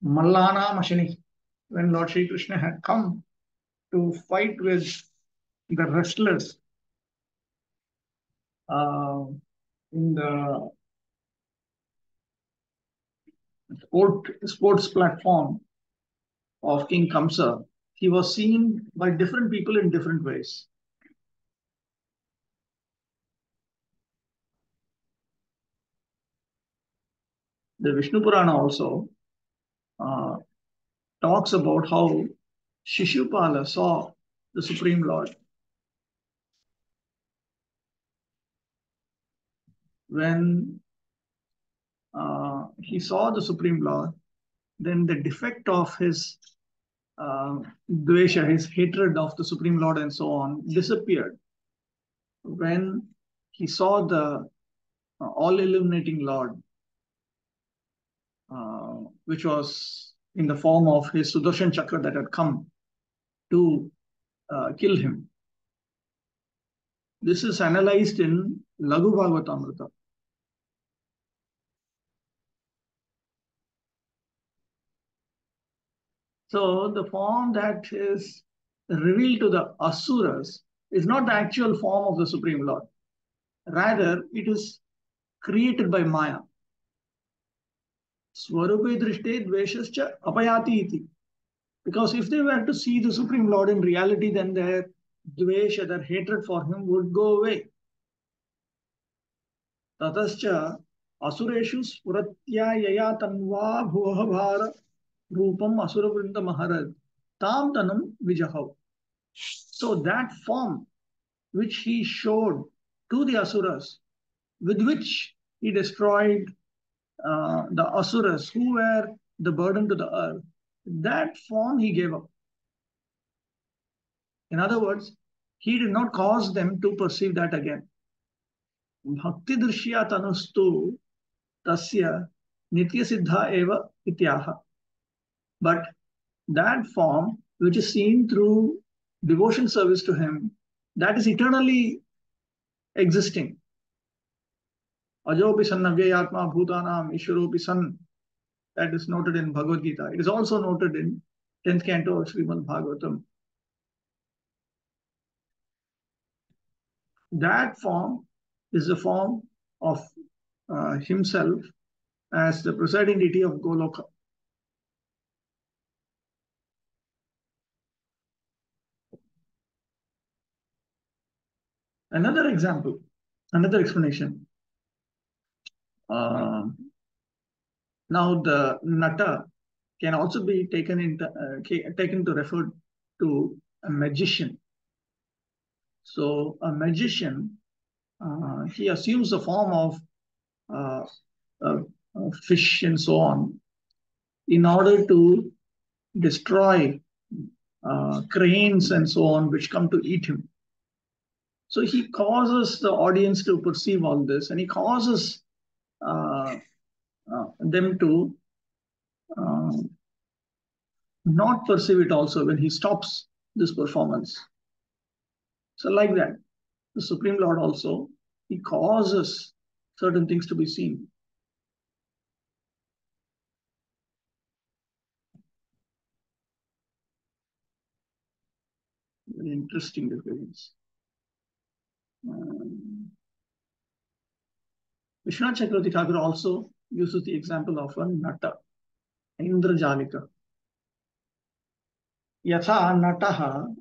Mallana Mashini, when Lord Sri Krishna had come to fight with the wrestlers in the sports platform of King Kamsa. He was seen by different people in different ways. The Vishnu Purana also talks about how Shishupala saw the Supreme Lord. When he saw the Supreme Lord, then the defect of his dvesha, his hatred of the Supreme Lord and so on, disappeared. When he saw the all-illuminating Lord, which was in the form of his Sudarshan Chakra that had come to kill him. This is analyzed in Laghu Bhagavatamrita. So the form that is revealed to the Asuras is not the actual form of the Supreme Lord. Rather, it is created by Maya. Swarupe drishte dveshascha apayati iti. Because if they were to see the Supreme Lord in reality, then their dvesha, their hatred for him would go away. Tatascha asureshu spuratya yaya tanva bhuvaha rupam asura vrinda maharad tam tanam vijahav. So that form which he showed to the asuras, with which he destroyed the asuras who were the burden to the earth, that form he gave up. In other words, he did not cause them to perceive that again. Bhakti drishya tanustu tasya nitya siddha eva ityaha. But that form which is seen through devotion service to him, that is eternally existing. Ajopi sannavyayatma bhutanam ishwaropi san. That is noted in Bhagavad Gita. It is also noted in 10th canto of Srimad Bhagavatam. That form is the form of himself as the presiding deity of Goloka. Another example, another explanation. Now the nata can also be taken to refer to a magician. So a magician, he assumes the form of fish and so on in order to destroy cranes and so on which come to eat him. So he causes the audience to perceive all this, and he causes them to not perceive it also when he stops this performance. So like that, the Supreme Lord also, he causes certain things to be seen. Very interesting experience. Vishwanath Chakravarti Thakur also uses the example of a nata, Indrajalika. यथा नटः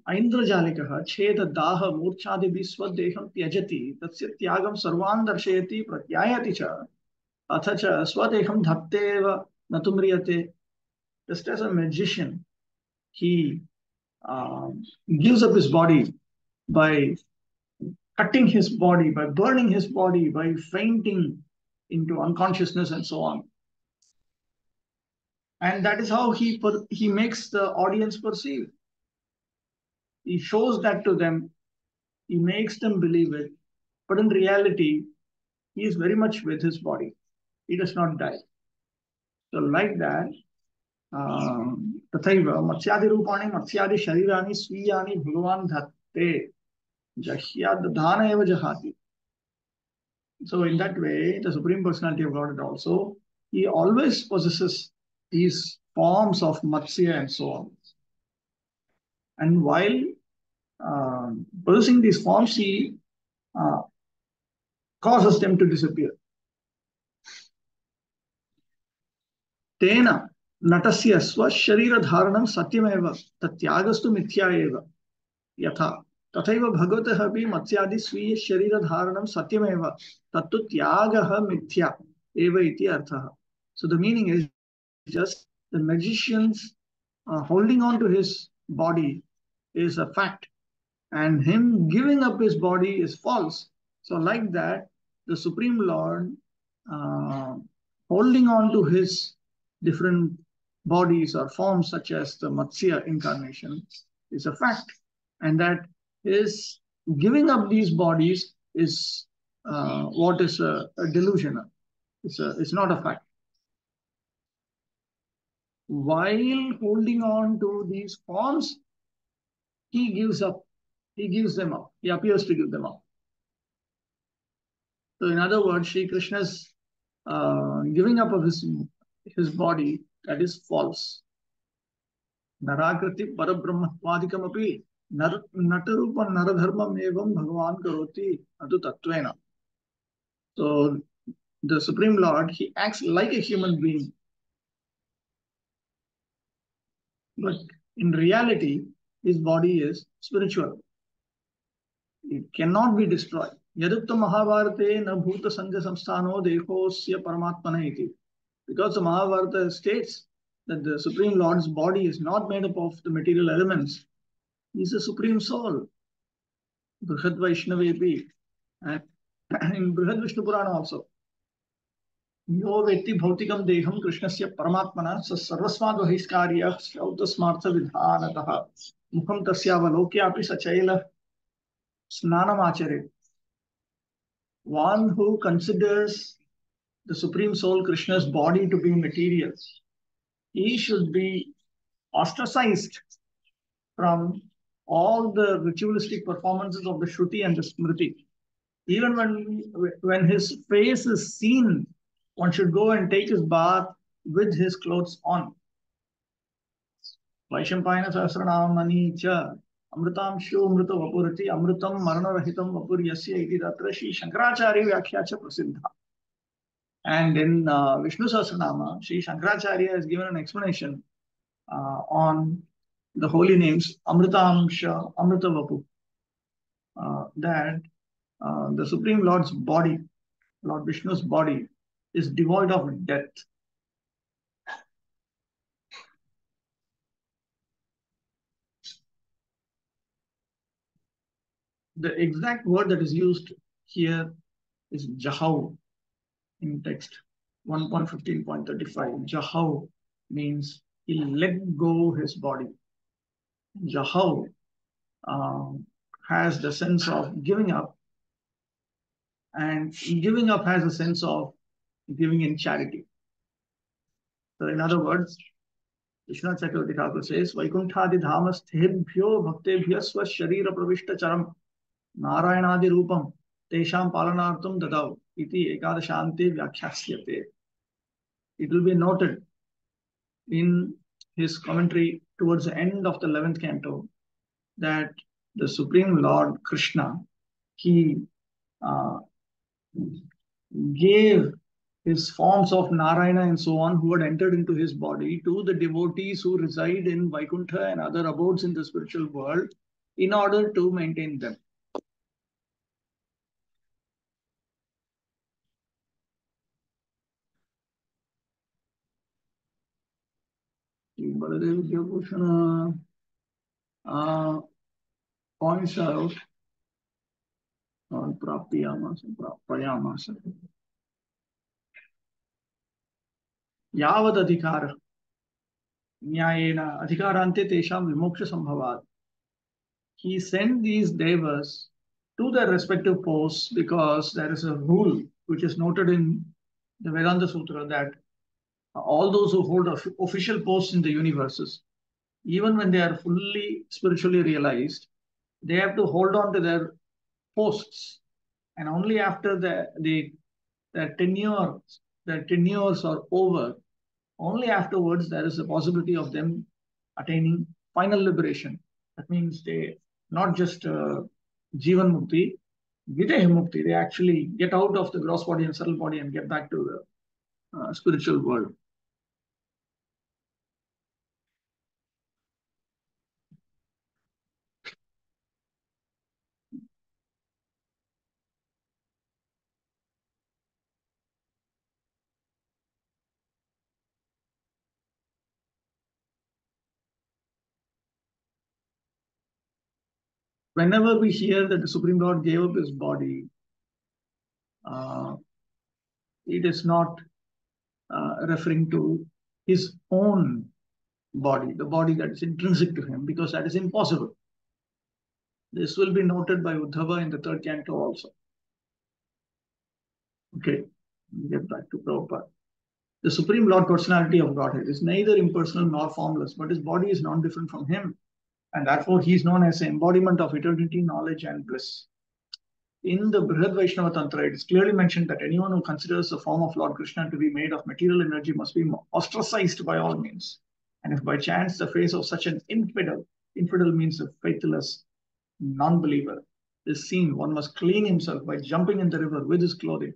ऐन्द्रजालिकः छेददाह मूर्च्छादिभिः स्वदेहं त्यजति तस्य त्यागं सर्वान् दर्शयति प्रत्यायति च अथ च स्वदेहं धत्तेव न तु म्रियते. Just as a magician, he gives up his body by cutting his body, by burning his body, by fainting into unconsciousness and so on. And that is how he makes the audience perceive. He shows that to them. He makes them believe it. But in reality, he is very much with his body. He does not die. So like that, तथैव मत्स्यादि रूपाणि मत्स्यादि शरीराणि स्वीयानि भगवान् धत्ते जह्यादधान एव जहाति. So in that way, the Supreme Personality of Godhead also, he always possesses these forms of Matsya and so on. And while possessing these forms, he causes them to disappear. Tena natasya swasharira dharanam satyameva tatyagastu mithya eva yatha tathaiva bhagavataha api matsyadi swiya sharira dharanam satyameva tattu tyagaha mithya eva iti arthaha. So the meaning is just the magician's holding on to his body is a fact, and him giving up his body is false. So like that, the Supreme Lord holding on to his different bodies or forms such as the Matsya incarnation is a fact, and that his giving up these bodies is what is a delusion. It's not a fact. While holding on to these forms, he gives them up. He appears to give them up. So in other words, Sri Krishna's giving up of his body, that is false. Narakriti parabrahmatvadikam api natarupa naradharmam evam bhagavan karoti adu tattvena. So the Supreme Lord, he acts like a human being. But in reality, his body is spiritual. It cannot be destroyed. Yadukta Mahabharate na bhuta sangha samsthano dekosya paramatmana iti. Because the Mahabharata states that the Supreme Lord's body is not made up of the material elements. He is a Supreme Soul. Brihad Vaishnavepi. And in Brihad Vishnu Purana also. Yo vetti bhautikam deham krishnasya paramatmana sa sarvasmad vahiskarya shautasmartha vidhanataha mukham tasyavalokya api sachaila snanam achere. One who considers the Supreme Soul Krishna's body to be material, he should be ostracized from all the ritualistic performances of the Shruti and the Smriti. Even when his face is seen, one should go and take his bath with his clothes on. Vaishampayana Sahasranamani cha Amritam Shu Amrita Vapurati Amritam Marana-rahitam Vapuryasya iti tatra Shri Shankaracharya Vyakhya cha prasiddha. And in Vishnu Sahasranama, Shri Shankaracharya has given an explanation on the holy names Amritamsha, Amrita Vapu, that the Supreme Lord's body, Lord Vishnu's body, is devoid of death. The exact word that is used here is Jahau in text 1.15.35. Jahau means he let go his body. Jahau has the sense of giving up, and giving up has a sense of giving in charity. So in other words, Vishwanath Chakravarti Thakur says, Vaikunthadi dhamasthebhyo bhaktebhyo swa sharira pravishta charam Narayanadi rupam tesham palanartam dadav iti ekadashante vyakhyashyate. It will be noted in his commentary towards the end of the 11th canto that the Supreme Lord Krishna, he gave his forms of Narayana and so on, who had entered into his body, to the devotees who reside in Vaikuntha and other abodes in the spiritual world in order to maintain them. Baladev Vidyabhushana points out on Prapyamasa. Yavad adhikara nyayena adhikarante tesham vimoksha sambhavat. He sent these devas to their respective posts because there is a rule which is noted in the Vedanta Sutra that all those who hold official posts in the universes, even when they are fully spiritually realized, they have to hold on to their posts, and only after their tenures are over, only afterwards there is a possibility of them attaining final liberation. That means they not just Jivan Mukti, Videha Mukti, they actually get out of the gross body and subtle body and get back to the spiritual world. Whenever we hear that the Supreme Lord gave up his body, it is not referring to his own body, the body that is intrinsic to him, because that is impossible. This will be noted by Uddhava in the 3rd canto also. Okay, get back to Prabhupada. The Supreme Lord Personality of Godhead is neither impersonal nor formless, but his body is non-different from him, and therefore he is known as the embodiment of eternity, knowledge, and bliss. In the Brihad Vaishnava Tantra, it is clearly mentioned that anyone who considers the form of Lord Krishna to be made of material energy must be ostracized by all means. And if by chance the face of such an infidel means a faithless non-believer, is seen, one must clean himself by jumping in the river with his clothing.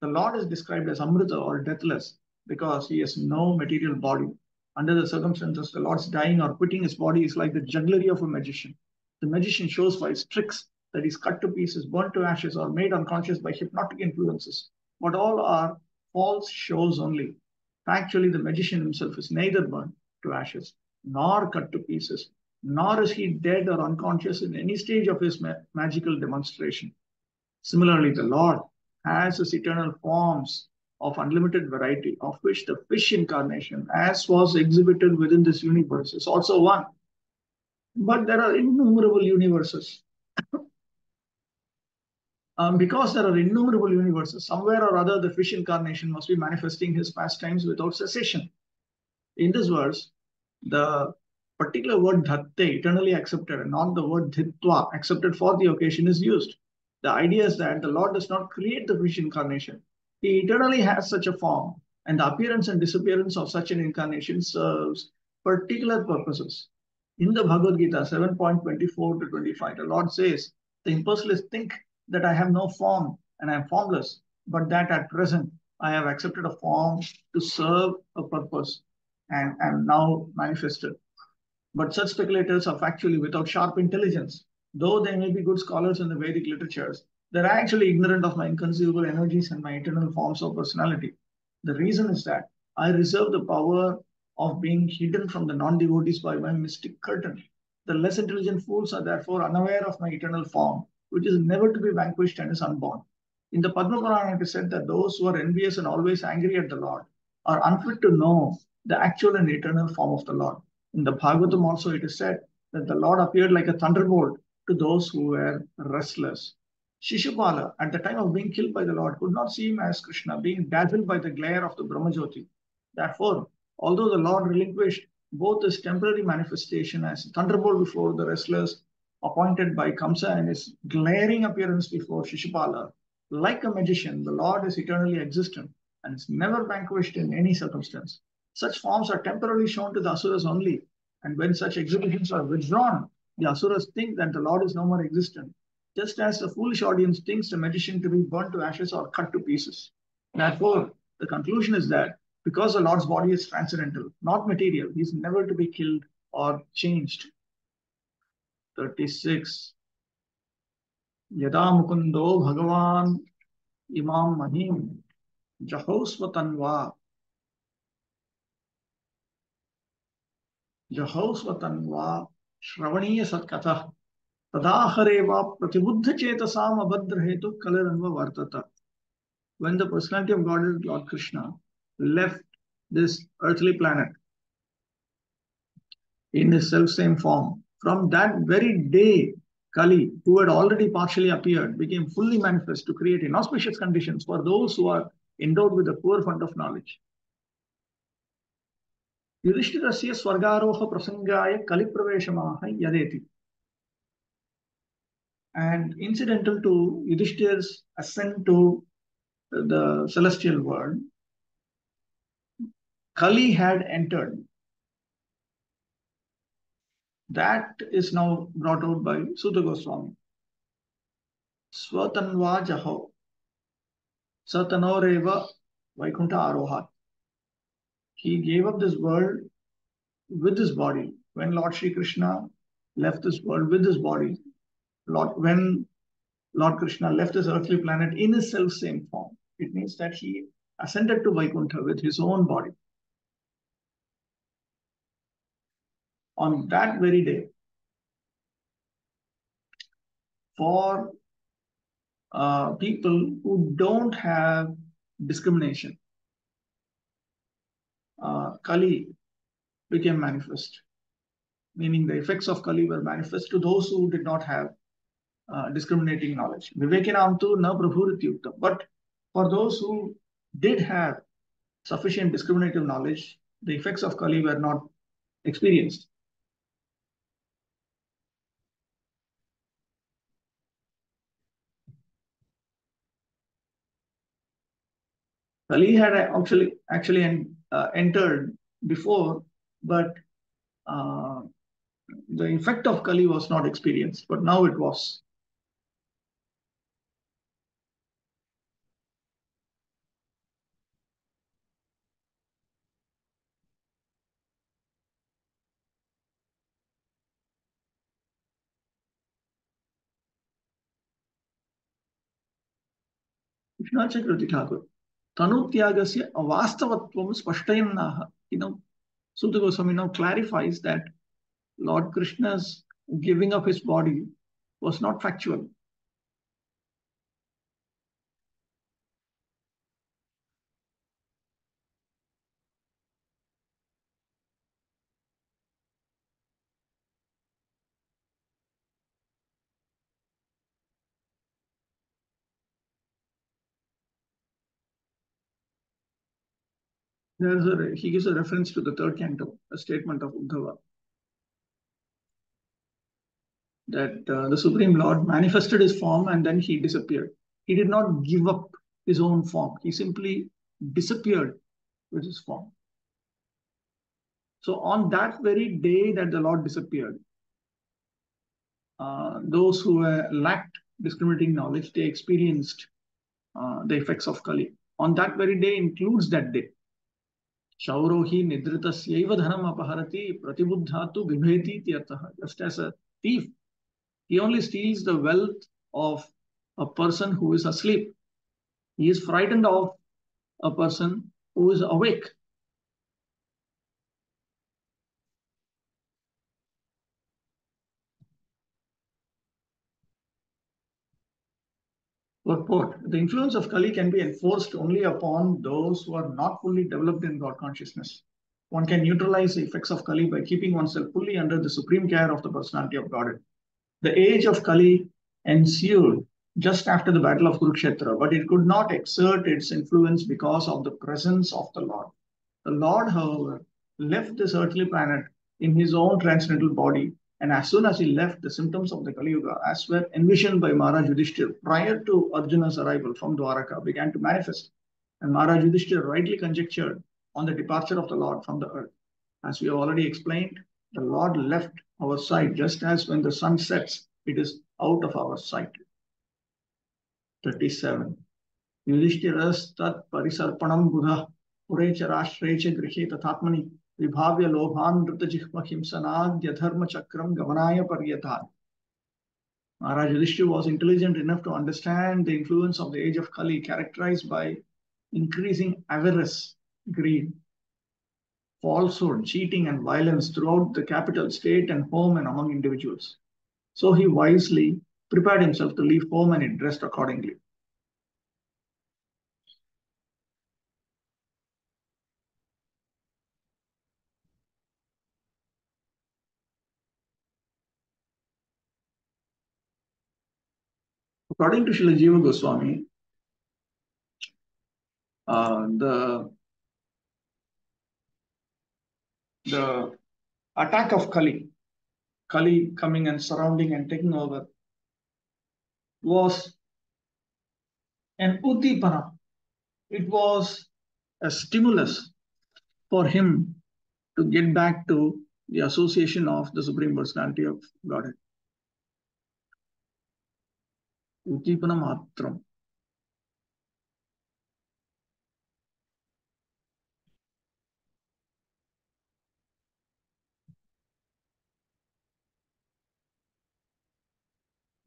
The Lord is described as Amrita or deathless because he has no material body. Under the circumstances, the Lord's dying or quitting his body is like the jugglery of a magician. The magician shows by his tricks that he's cut to pieces, burnt to ashes, or made unconscious by hypnotic influences. But all are false shows only. Factually, the magician himself is neither burnt to ashes, nor cut to pieces, nor is he dead or unconscious in any stage of his magical demonstration. Similarly, the Lord has his eternal forms of unlimited variety, of which the fish incarnation, as was exhibited within this universe, is also one. But there are innumerable universes. Because there are innumerable universes, somewhere or other the fish incarnation must be manifesting his pastimes without cessation. In this verse, the particular word dhatte, eternally accepted, and not the word dhitva, accepted for the occasion, is used. The idea is that the Lord does not create the fish incarnation. He eternally has such a form, and the appearance and disappearance of such an incarnation serves particular purposes. In the Bhagavad Gita 7.24 to 25, the Lord says, the impersonalists think that I have no form and I am formless, but that at present I have accepted a form to serve a purpose and am now manifested. But such speculators are factually without sharp intelligence. Though they may be good scholars in the Vedic literatures, they're actually ignorant of my inconceivable energies and my eternal forms of personality. The reason is that I reserve the power of being hidden from the non-devotees by my mystic curtain. The less intelligent fools are therefore unaware of my eternal form, which is never to be vanquished and is unborn. In the Padma Purana, it is said that those who are envious and always angry at the Lord are unfit to know the actual and eternal form of the Lord. In the Bhagavatam also, it is said that the Lord appeared like a thunderbolt to those who were restless. Shishupala, at the time of being killed by the Lord, could not see him as Krishna, being dazzled by the glare of the Brahmajyoti. Therefore, although the Lord relinquished both his temporary manifestation as a thunderbolt before the restless appointed by Kamsa and his glaring appearance before Shishupala, Like a magician, the Lord is eternally existent and is never vanquished in any circumstance. Such forms are temporarily shown to the asuras only, and when such exhibitions are withdrawn, the asuras think that the Lord is no more existent, just as the foolish audience thinks the magician to be burnt to ashes or cut to pieces. Therefore, the conclusion is that because the Lord's body is transcendental, not material, he is never to be killed or changed. 36. Yada mukundo bhagavan imam mahim jahosvatanva shravaniya satkatha tadahareva pratibuddha chetasam abhadra hetu kalaranva vartata. When the personality of God, Lord Krishna, left this earthly planet in his self-same form, from that very day, Kali, who had already partially appeared, became fully manifest to create inauspicious conditions for those who are endowed with a poor fund of knowledge. Yudhishthirasya swargaroha prasangaya kalipraveshamaha yadeti. And incidental to Yudhishthir's ascent to the celestial world, Kali had entered. That is now brought out by Sutta Goswami. Swatanva jaho satanoreva Vaikuntha arohat. He gave up this world with his body. When Lord Sri Krishna left this world with his body, when Lord Krishna left this earthly planet in his self-same form, it means that he ascended to Vaikuntha with his own body. On that very day, for people who don't have discrimination, Kali became manifest, meaning the effects of Kali were manifest to those who did not have discriminating knowledge. Vivekinam tu na prabhurityukta. But for those who did have sufficient discriminative knowledge, the effects of Kali were not experienced. Kali had actually entered before, but the effect of Kali was not experienced, but now it was. Vishnu Chakravarti Thakur. Tanutyagasya avastavatvam spashtayannaha. Sutta Goswami now clarifies that Lord Krishna's giving up his body was not factual. He gives a reference to the third canto, a statement of Uddhava, that the Supreme Lord manifested his form and then he disappeared. He did not give up his own form. He simply disappeared with his form. So on that very day that the Lord disappeared, those who lacked discriminating knowledge, they experienced the effects of Kali. On that very day includes that day. Shaurohi nidritasyaiva dhanam apaharati pratibuddhatu bibheti tyartaha. Just as a thief, he only steals the wealth of a person who is asleep. He is frightened of a person who is awake. Purport. The influence of Kali can be enforced only upon those who are not fully developed in God consciousness. One can neutralize the effects of Kali by keeping oneself fully under the supreme care of the personality of Godhead. The age of Kali ensued just after the battle of Kurukshetra, but it could not exert its influence because of the presence of the Lord. The Lord, however, left this earthly planet in his own transcendental body And as soon as he left, the symptoms of the Kali Yuga, as were envisioned by Maharaj Yudhishthira prior to Arjuna's arrival from Dwaraka, began to manifest. And Maharaj Yudhishthira rightly conjectured on the departure of the Lord from the earth. As we have already explained, the Lord left our sight just as when the sun sets, it is out of our sight. 37. Yudhishthirastat parisarpanam buddha purecha rashrecha grihe tathatmani vibhavya lobhan dhritajihva himsanadya dharma chakram gamanaya paryathan. Maharaj Yudhishthira was intelligent enough to understand the influence of the age of Kali, characterized by increasing avarice, greed, falsehood, cheating, and violence throughout the capital, state, and home and among individuals. So he wisely prepared himself to leave home and he dressed accordingly. According to Srila Jiva Goswami, the attack of Kali coming and surrounding and taking over, was an udipana. It was a stimulus for him to get back to the association of the Supreme Personality of Godhead. Udipana matram.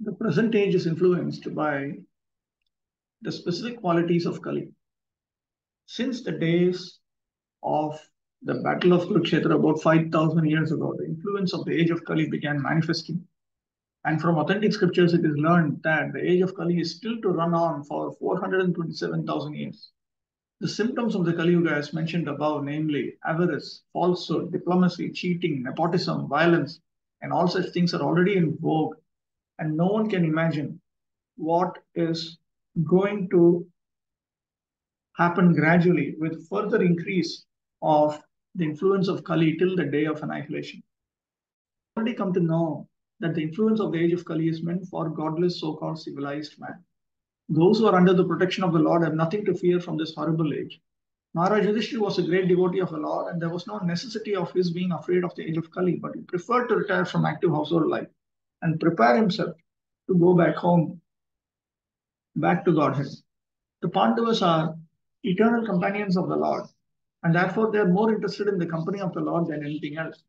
The present age is influenced by the specific qualities of Kali. Since the days of the Battle of Kurukshetra about 5,000 years ago, the influence of the age of Kali began manifesting. And from authentic scriptures, it is learned that the age of Kali is still to run on for 427,000 years. The symptoms of the Kali Yuga, as mentioned above, namely avarice, falsehood, diplomacy, cheating, nepotism, violence, and all such things are already in vogue. And no one can imagine what is going to happen gradually with further increase of the influence of Kali till the day of annihilation. We've already come to know that the influence of the age of Kali is meant for godless, so-called civilized man. Those who are under the protection of the Lord have nothing to fear from this horrible age. Maharaj Yudhishthira was a great devotee of the Lord, and there was no necessity of his being afraid of the age of Kali, but he preferred to retire from active household life and prepare himself to go back home, back to Godhead. The Pandavas are eternal companions of the Lord, and therefore they are more interested in the company of the Lord than anything else.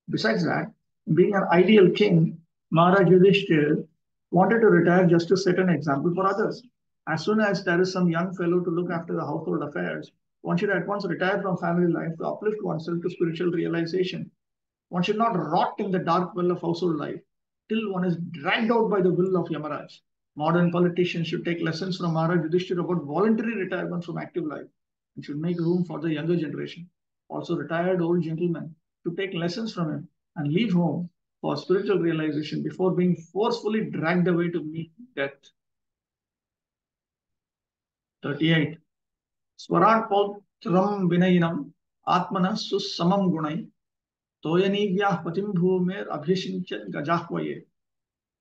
Besides that, being an ideal king, Maharaj Yudhishthira wanted to retire just to set an example for others. As soon as there is some young fellow to look after the household affairs, one should at once retire from family life to uplift oneself to spiritual realization. One should not rot in the dark well of household life till one is dragged out by the will of Yamaraj. Modern politicians should take lessons from Maharaj Yudhishthira about voluntary retirement from active life and should make room for the younger generation. Also, retired old gentlemen to take lessons from him and leave home for spiritual realization before being forcefully dragged away to meet death. 38. Swarat pautram vinayinam atmana susamam gunai toyanivyah patim bhumer abhishinchan gajahvaye.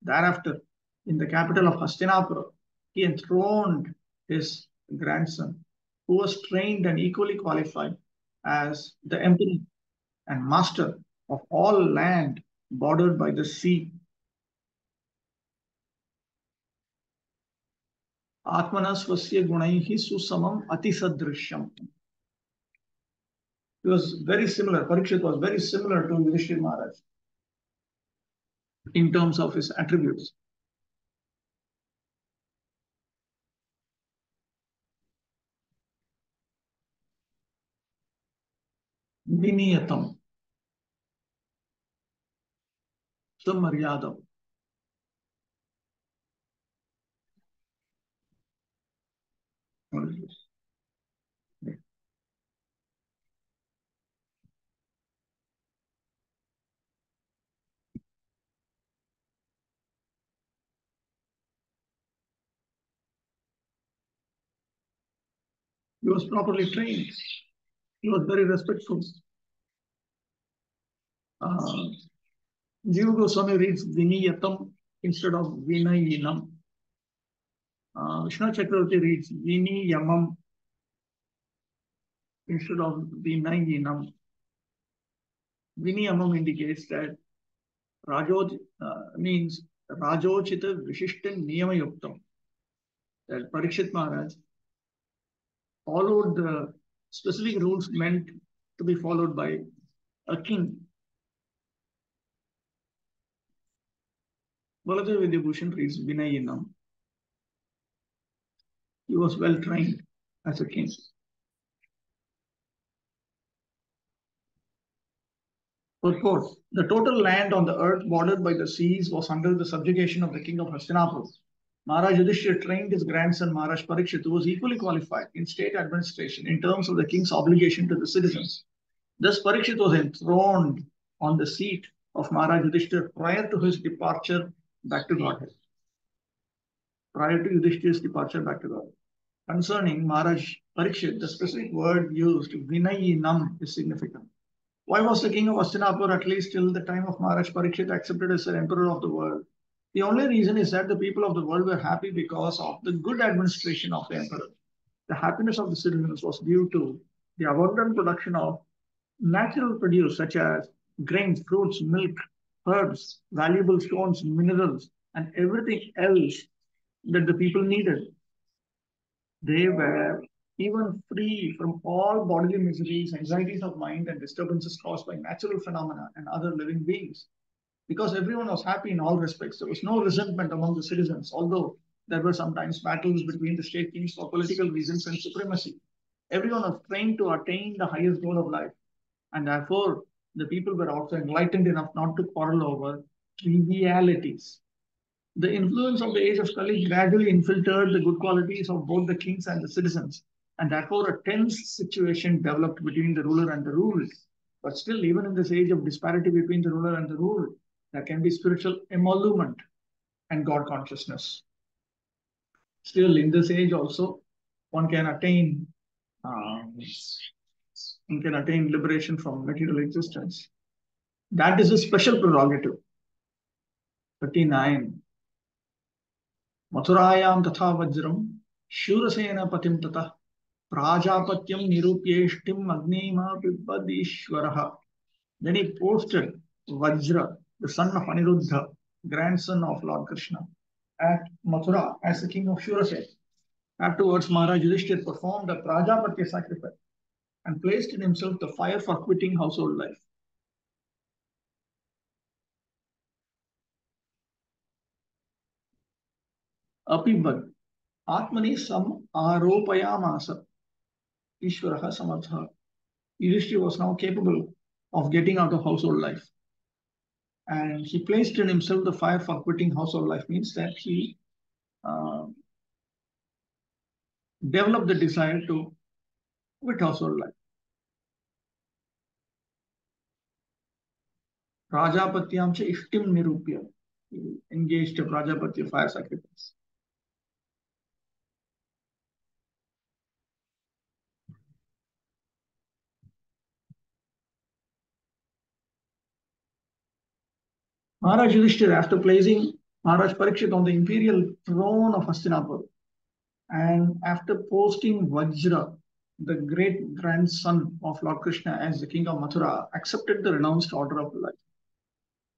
Thereafter, in the capital of Hastinapura, he enthroned his grandson, who was trained and equally qualified as the emperor and master of all land bordered by the sea. Atmanasvasya gunaihi susamam atisadrishyam. He was very similar, Parikshit was very similar to Yudhishthira Maharaj in terms of his attributes. Viniyatam. Samaryadam. What is this? He was properly trained. He was very respectful. Jiva Goswami reads Viniyatam instead of Vinayinam. Vishnu Chakravarti reads Viniyamam instead of Vinayinam. Viniyamam indicates that Rajoj means Rajochita Vishishta Niyamayuktam. That Parikshit Maharaj followed the specific rules meant to be followed by a king. Baladev Vidyabhushan reads Vinayinam. He was well trained as a king. Purport: the total land on the earth bordered by the seas was under the subjugation of the king of Hastinapur. Maharaj Yudhishthira trained his grandson Maharaj Parikshit, who was equally qualified in state administration in terms of the king's obligation to the citizens. Thus, Parikshit was enthroned on the seat of Maharaj Yudhishthira prior to his departure back to Godhead. Prior to Yudhishthira's departure back to Godhead. Concerning Maharaj Parikshit, the specific word used, Vinayinam, is significant. Why was the king of Hastinapur, at least till the time of Maharaj Parikshit, accepted as the emperor of the world? The only reason is that the people of the world were happy because of the good administration of the emperor. The happiness of the citizens was due to the abundant production of natural produce such as grains, fruits, milk, herbs, valuable stones, minerals, and everything else that the people needed. They were even free from all bodily miseries, anxieties of mind, and disturbances caused by natural phenomena and other living beings. Because everyone was happy in all respects, there was no resentment among the citizens, although there were sometimes battles between the state kings for political reasons and supremacy. Everyone was trained to attain the highest goal of life, and therefore the people were also enlightened enough not to quarrel over trivialities. The influence of the age of Kali gradually infiltrated the good qualities of both the kings and the citizens, and therefore a tense situation developed between the ruler and the ruled. But still, even in this age of disparity between the ruler and the ruled, there can be spiritual emolument and God consciousness. Still, in this age also, one can attain liberation from material existence. That is a special prerogative. 39. Mathurayam tatha vajram shurasena patim tatah prajapatyam nirupyeshtim agnima pibadishwaraha. Then he posted Vajra, the son of Aniruddha, grandson of Lord Krishna, at Mathura as the king of Shurasena. Afterwards, Maharaj Yudhishthira performed a Prajapatya sacrifice and placed in himself the fire for quitting household life. Apibad Atmani sam aropayamasa Ishwaraha samartha. Yudhishthira was now capable of getting out of household life. And he placed in himself the fire for quitting household life, means that he developed the desire to quit household life. Prajapatyam cha ishtim nirupya. He engaged a Prajapatya fire sacrifice. Maharaj Yudhishthira, after placing Maharaj Parikshit on the imperial throne of Hastinapur, and after posting Vajra, the great grandson of Lord Krishna, as the king of Mathura, accepted the renounced order of life.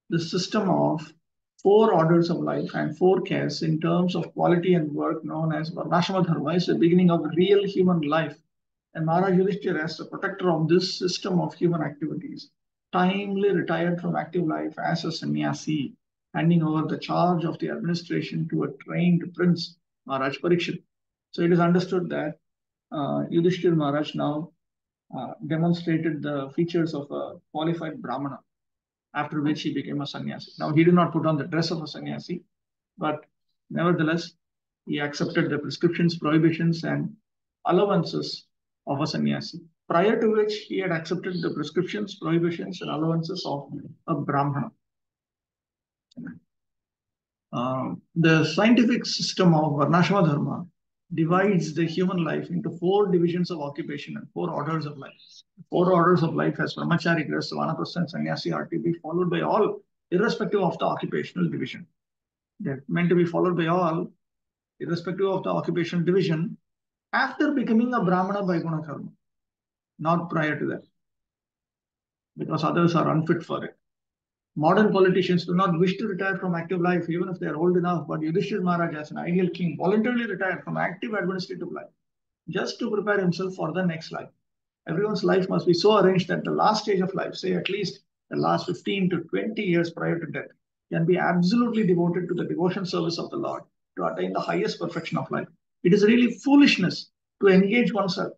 The system of 4 orders of life and 4 castes in terms of quality and work, known as Varnashrama Dharma, is the beginning of real human life. And Maharaj Yudhishthira, as the protector of this system of human activities, timely retired from active life as a sannyasi, handing over the charge of the administration to a trained prince, Maharaj Parikshit. So it is understood that Yudhishthira Maharaj now demonstrated the features of a qualified Brahmana, after which he became a sannyasi. Now, he did not put on the dress of a sannyasi, but nevertheless, he accepted the prescriptions, prohibitions, and allowances of a sannyasi, prior to which he had accepted the prescriptions, prohibitions, and allowances of a Brahmana. The scientific system of Varnashrama Dharma divides the human life into 4 divisions of occupation and 4 orders of life. 4 orders of life as brahmachari, grihastha, vanaprastha, and sannyasi are to be followed by all irrespective of the occupational division. They're meant to be followed by all, irrespective of the occupational division, after becoming a Brahmana by Guna Karma, not prior to that, because others are unfit for it. Modern politicians do not wish to retire from active life, even if they are old enough, but Yudhishthira Maharaj, as an ideal king, voluntarily retired from active administrative life just to prepare himself for the next life. Everyone's life must be so arranged that the last stage of life, say at least the last 15 to 20 years prior to death, can be absolutely devoted to the devotion service of the Lord to attain the highest perfection of life. It is really foolishness to engage oneself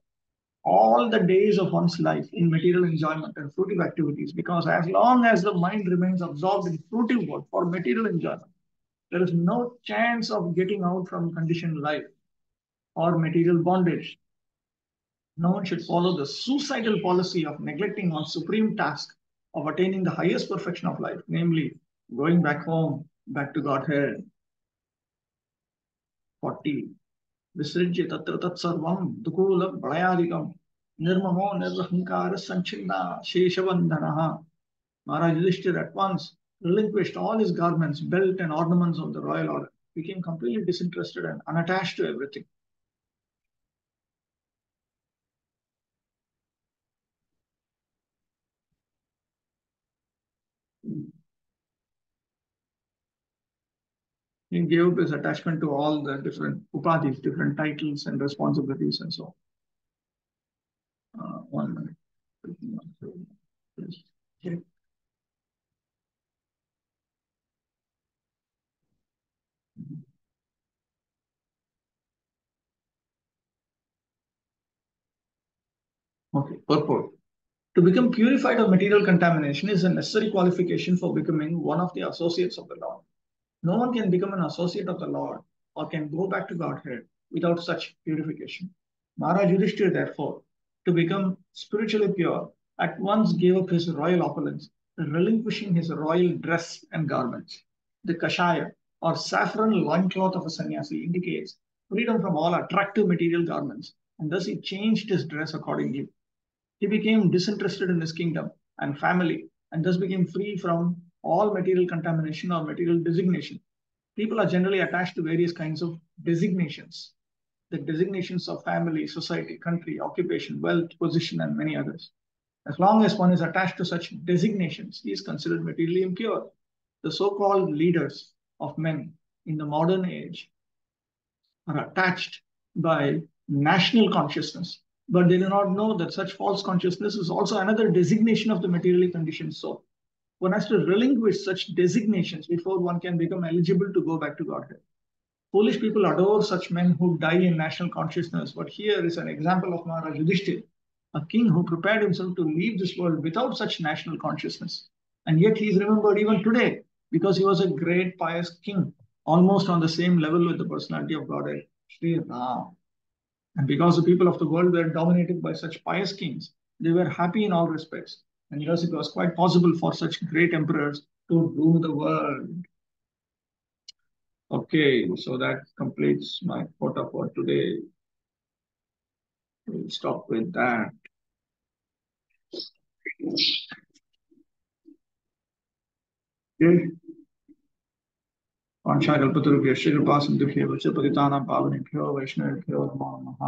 all the days of one's life in material enjoyment and fruitive activities, because as long as the mind remains absorbed in fruitive work for material enjoyment, there is no chance of getting out from conditioned life or material bondage. No one should follow the suicidal policy of neglecting one's supreme task of attaining the highest perfection of life, namely going back home, back to Godhead. 40. Visrijya tatra tatsarvam dukula prayadigam nirmamo nirvahankara sanchina sheshavandhanaha. Maharaj Yudhishthira at once relinquished all his garments, belt, and ornaments of the royal order, became completely disinterested and unattached to everything. He gave up his attachment to all the different upadhis, different titles and responsibilities and so on. 1 minute. Yes. Okay, purport. To become purified of material contamination is a necessary qualification for becoming one of the associates of the Lord. No one can become an associate of the Lord or can go back to Godhead without such purification. Maharaj Yudhishthira, therefore, to become spiritually pure, at once gave up his royal opulence, relinquishing his royal dress and garments. The kashaya, or saffron loincloth of a sannyasi, indicates freedom from all attractive material garments, and thus he changed his dress accordingly. He became disinterested in his kingdom and family, and thus became free from all material contamination or material designation. People are generally attached to various kinds of designations. The designations of family, society, country, occupation, wealth, position, and many others. As long as one is attached to such designations, he is considered materially impure. The so-called leaders of men in the modern age are attached by national consciousness, but they do not know that such false consciousness is also another designation of the materially conditioned soul. One has to relinquish such designations before one can become eligible to go back to Godhead. Foolish people adore such men who die in national consciousness, but here is an example of Maharaj Yudhishthira, a king who prepared himself to leave this world without such national consciousness. And yet he is remembered even today because he was a great pious king, almost on the same level with the personality of Godhead, Sri Ram. And because the people of the world were dominated by such pious kings, they were happy in all respects. And yes, it was quite possible for such great emperors to rule the world. Okay, so that completes my quota for today. We'll stop with that. Okay. Vanchakalpatarubhyasya kripasinduभ्यो च पतितानां पावनेभ्यो वैष्णवेभ्यो नमो नमः.